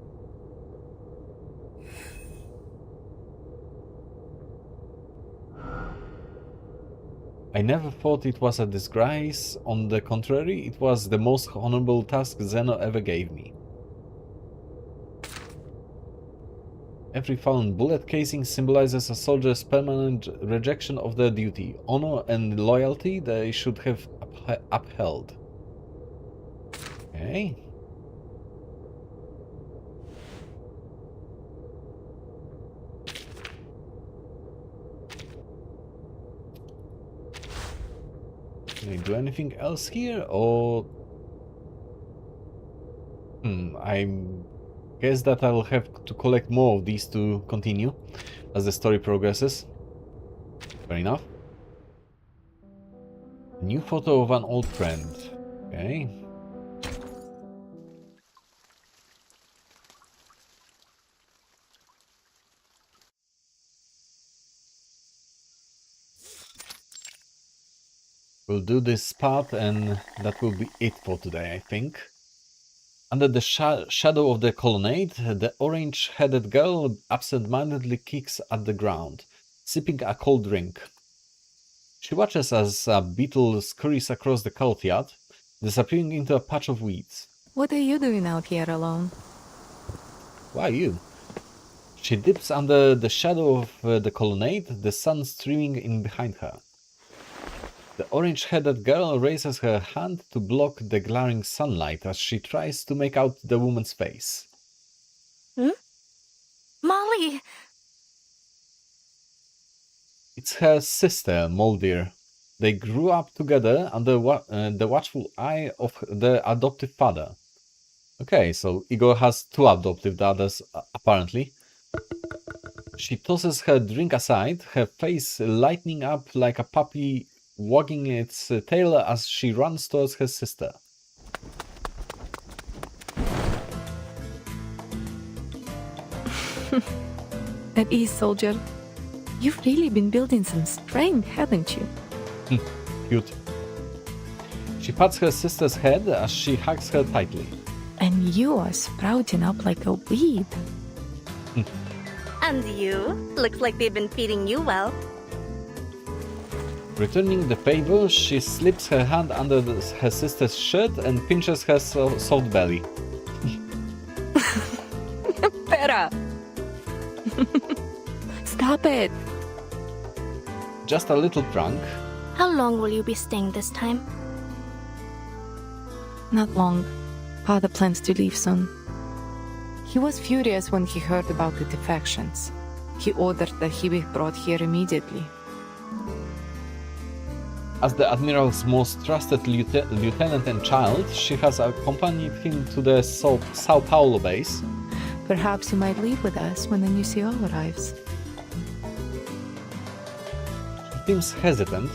I never thought it was a disgrace. On the contrary, it was the most honorable task Zeno ever gave me. Every found bullet casing symbolizes a soldier's permanent rejection of their duty, honor and loyalty they should have upheld. Okay. Can I do anything else here, or... I guess that I'll have to collect more of these to continue as the story progresses. Fair enough. A new photo of an old friend. Okay. We'll do this part and that will be it for today, I think. Under the shadow of the colonnade, the orange-headed girl absent-mindedly kicks at the ground, sipping a cold drink. She watches as a beetle scurries across the courtyard, disappearing into a patch of weeds. What are you doing out here alone? Why you? She dips under the shadow of the colonnade, the sun streaming in behind her. The orange-headed girl raises her hand to block the glaring sunlight as she tries to make out the woman's face. Molly! It's her sister, Muldir. They grew up together under the watchful eye of their adoptive father. Okay, so Igor has two adoptive daughters, apparently. She tosses her drink aside, her face lighting up like a puppy wagging its tail as she runs towards her sister. At ease, soldier. You've really been building some strength, haven't you? Cute. She pats her sister's head as she hugs her tightly. And you are sprouting up like a weed. And you? Looks like they've been feeding you well. Returning the favor, she slips her hand under her sister's shirt and pinches her soft belly. Pera! Stop it! Just a little drunk. How long will you be staying this time? Not long. Father plans to leave soon. He was furious when he heard about the defections. He ordered that he be brought here immediately. As the Admiral's most trusted lieutenant and child, she has accompanied him to the Sao Paulo base. Perhaps you might leave with us when the new CO arrives. She seems hesitant.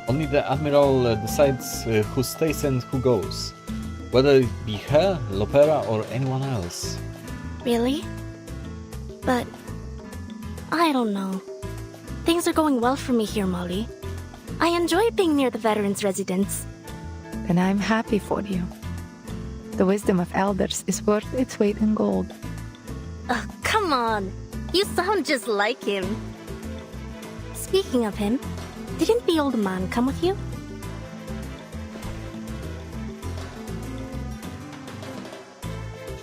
Only the Admiral decides who stays and who goes. Whether it be her, Lopera, or anyone else. Really? But I don't know. Things are going well for me here, Molly. I enjoy being near the veterans' residence. Then I'm happy for you. The wisdom of elders is worth its weight in gold. Oh, come on. You sound just like him. Speaking of him, didn't the old man come with you?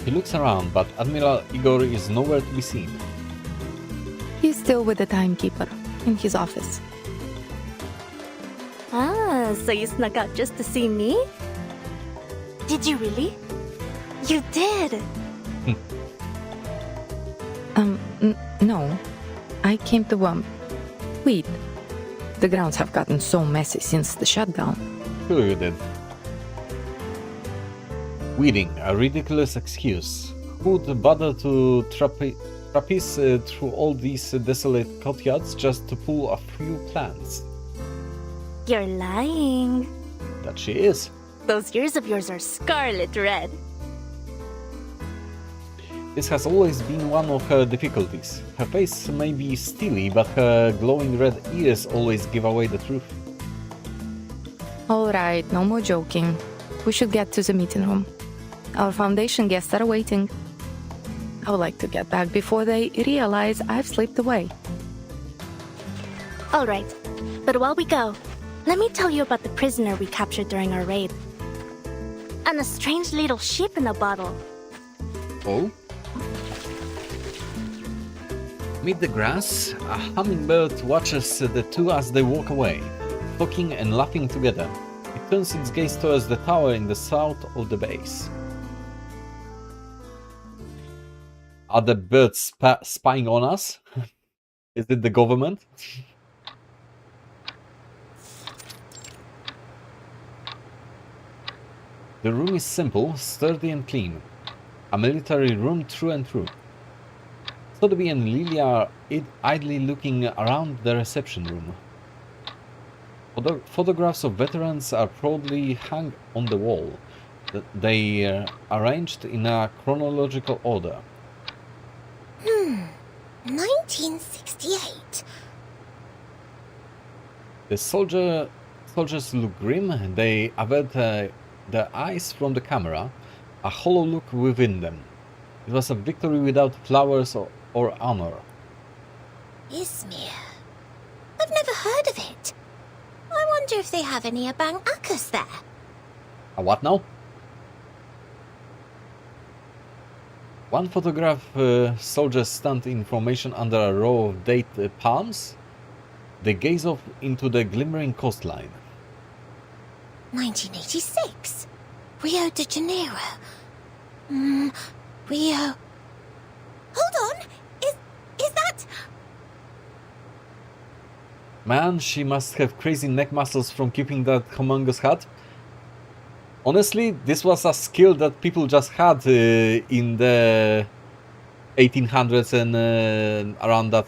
He looks around, but Admiral Igor is nowhere to be seen. He's still with the timekeeper, in his office. Ah, so you snuck out just to see me? Did you really? You did! No. I came to, weed. The grounds have gotten so messy since the shutdown. Sure you did. Weeding, a ridiculous excuse. Who would bother to trapeze through all these desolate courtyards just to pull a few plants? You're lying. That she is. Those ears of yours are scarlet red. This has always been one of her difficulties. Her face may be steely, but her glowing red ears always give away the truth. Alright, no more joking. We should get to the meeting room. Our Foundation guests are waiting. I would like to get back before they realize I've slipped away. All right, but while we go, let me tell you about the prisoner we captured during our raid. And a strange little sheep in a bottle. Oh? Amid the grass, a hummingbird watches the two as they walk away, talking and laughing together. It turns its gaze towards the tower in the south of the base. Are the birds spying on us? Is it the government? The room is simple, sturdy and clean. A military room through and through. Sotheby and Lilia are idly looking around the reception room. Photographs of veterans are proudly hung on the wall. They are arranged in a chronological order. 1968. The soldiers look grim. They avert their eyes from the camera, a hollow look within them. It was a victory without flowers or honor. Izmir. I've never heard of it. I wonder if they have any Abang Akas there. A what now? One photograph, soldiers stand in formation under a row of date palms. They gaze off into the glimmering coastline. 1986. Rio de Janeiro. Rio. Hold on. Is that... Man, she must have crazy neck muscles from keeping that humongous hat. Honestly, this was a skill that people just had in the 1800s and around that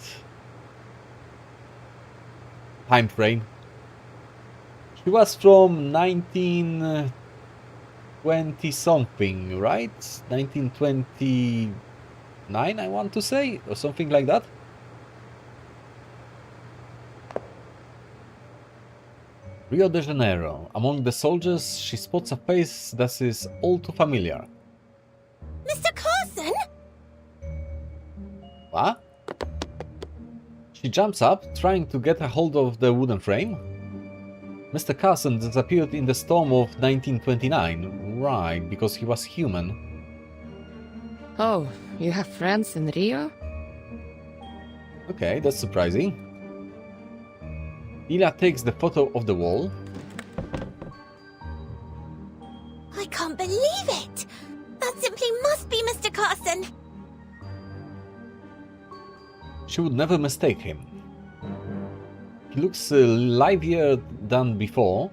time frame. She was from 1920 something, right? 1929, I want to say, or something like that. Rio de Janeiro. Among the soldiers, she spots a face that is all too familiar. Mr. Carson? What? She jumps up, trying to get a hold of the wooden frame. Mr. Carson disappeared in the storm of 1929. Right, because he was human. Oh, you have friends in Rio? Okay, that's surprising. Ila takes the photo of the wall. I can't believe it! That simply must be Mr. Carson! She would never mistake him. He looks livelier than before.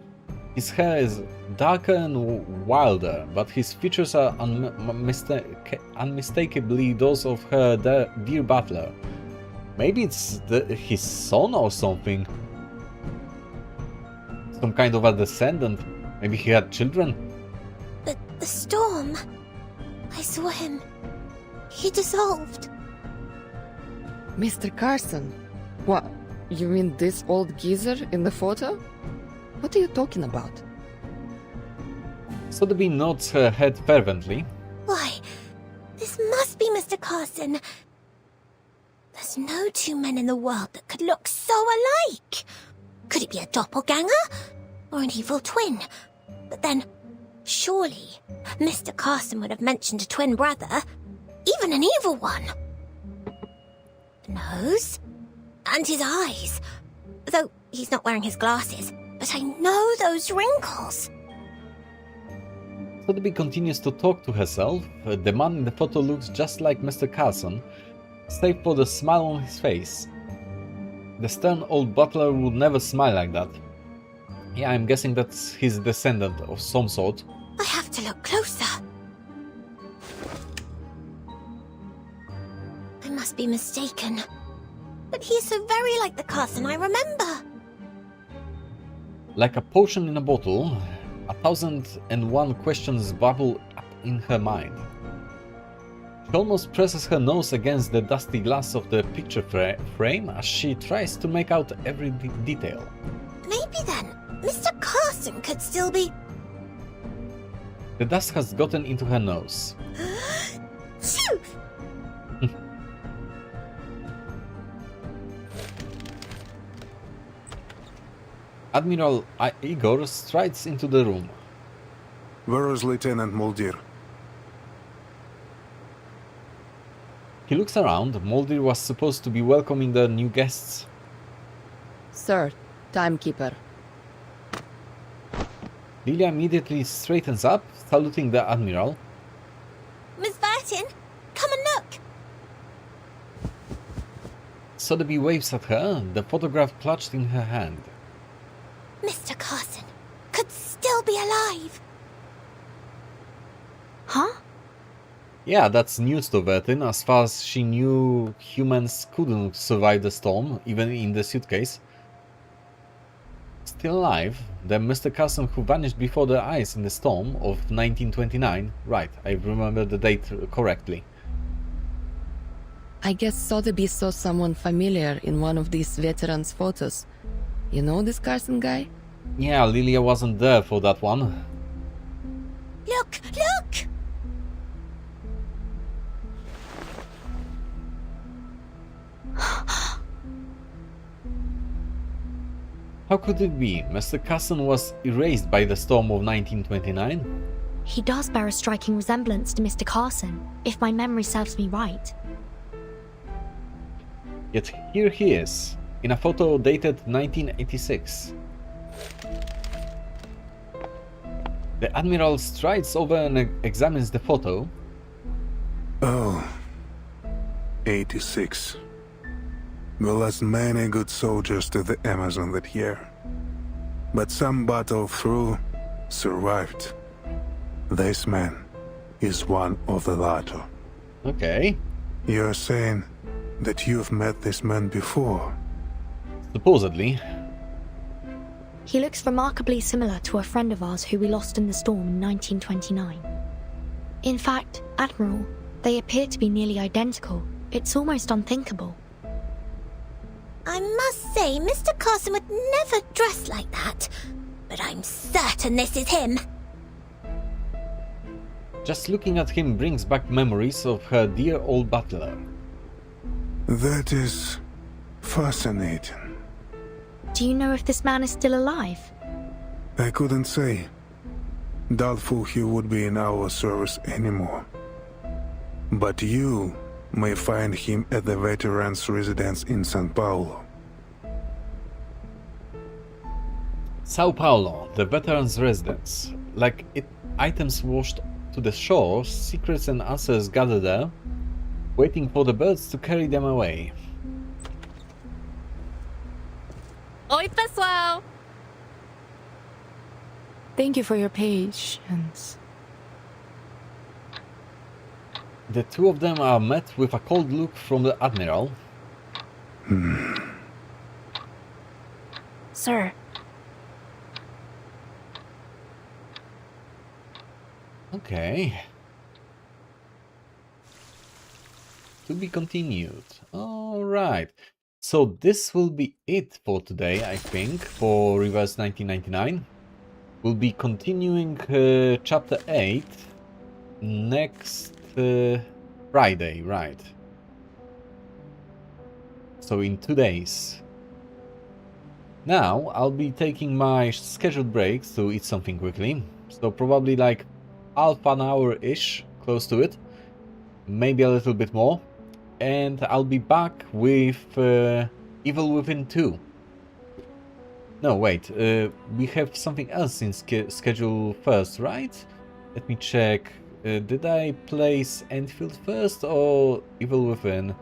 His hair is darker and wilder, but his features are unmistakably those of her dear butler. Maybe it's his son or something. Some kind of a descendant. Maybe he had children. But the storm... I saw him. He dissolved. Mr. Carson? What? You mean this old geezer in the photo? What are you talking about? Sotheby nods her head fervently. Why, this must be Mr. Carson. There's no two men in the world that could look so alike. Could it be a doppelganger? Or an evil twin? But then, surely, Mr. Carson would have mentioned a twin brother. Even an evil one. The nose? And his eyes. Though he's not wearing his glasses. But I know those wrinkles. Sotheby continues to talk to herself. The man in the photo looks just like Mr. Carson, save for the smile on his face. The stern old butler would never smile like that. Yeah, I'm guessing that's his descendant of some sort. I have to look closer. I must be mistaken. But he's so very like the Carson I remember. Like a potion in a bottle, 1,001 questions bubble up in her mind. She almost presses her nose against the dusty glass of the picture frame as she tries to make out every detail. Maybe then, Mr. Carson could still be... The dust has gotten into her nose. Phew! Admiral Igor strides into the room. Where is Lieutenant Muldir? He looks around. Muldir was supposed to be welcoming the new guests. Sir, timekeeper. Lilia immediately straightens up, saluting the Admiral. Miss Burton, come and look! Sotheby waves at her, the photograph clutched in her hand. Mr. Carson could still be alive! Huh? Yeah, that's news to Vertin. As far as she knew, humans couldn't survive the storm, even in the suitcase. Still alive, the Mr. Carson who vanished before their eyes in the storm of 1929. Right, I remember the date correctly. I guess Sotheby saw someone familiar in one of these veterans' photos. You know this Carson guy? Yeah, Lilia wasn't there for that one. Look! Look! How could it be? Mr. Carson was erased by the storm of 1929? He does bear a striking resemblance to Mr. Carson, if my memory serves me right. Yet here he is, in a photo dated 1986. The Admiral strides over and examines the photo. Oh, 86. We lost many good soldiers to the Amazon that year. But some battled through, survived. This man is one of the latter. Okay. You're saying that you've met this man before? Supposedly. He looks remarkably similar to a friend of ours who we lost in the storm in 1929. In fact, Admiral, they appear to be nearly identical. It's almost unthinkable. I must say, Mr. Carson would never dress like that. but I'm certain this is him. Just looking at him brings back memories of her dear old butler. That is fascinating. Do you know if this man is still alive? I couldn't say. Doubtful he would be in our service anymore. But you may find him at the veterans' residence in São Paulo. Sao Paulo, the veterans' residence. Like items washed to the shore, secrets and answers gather there, waiting for the birds to carry them away. Oi, pessoal! Thank you for your patience. The two of them are met with a cold look from the Admiral. Sir, Okay. To be continued. Alright. So this will be it for today, I think, for Reverse 1999. We'll be continuing Chapter 8 next Friday, right? So in 2 days. Now, I'll be taking my scheduled breaks to eat something quickly. So probably like half an hour-ish, close to it. Maybe a little bit more. And I'll be back with Evil Within 2. No, wait, we have something else in schedule first, right? Let me check. Did I place Enfield first or Evil Within?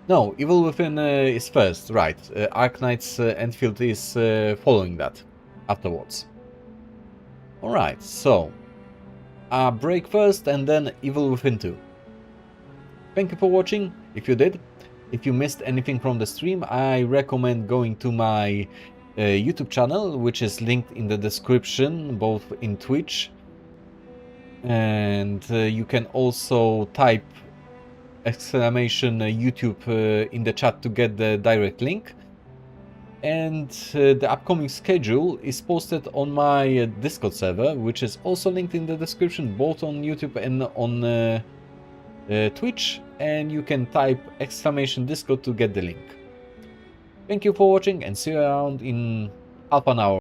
No, Evil Within is first, right. Arknight's Enfield is following that afterwards. Alright, so a break first and then Evil Within 2. Thank you for watching, if you did. If you missed anything from the stream, I recommend going to my YouTube channel, which is linked in the description, both in Twitch. And you can also type exclamation YouTube in the chat to get the direct link. And the upcoming schedule is posted on my Discord server, which is also linked in the description, both on YouTube and on Twitch. And you can type exclamation Discord to get the link. Thank you for watching and see you around in half an hour.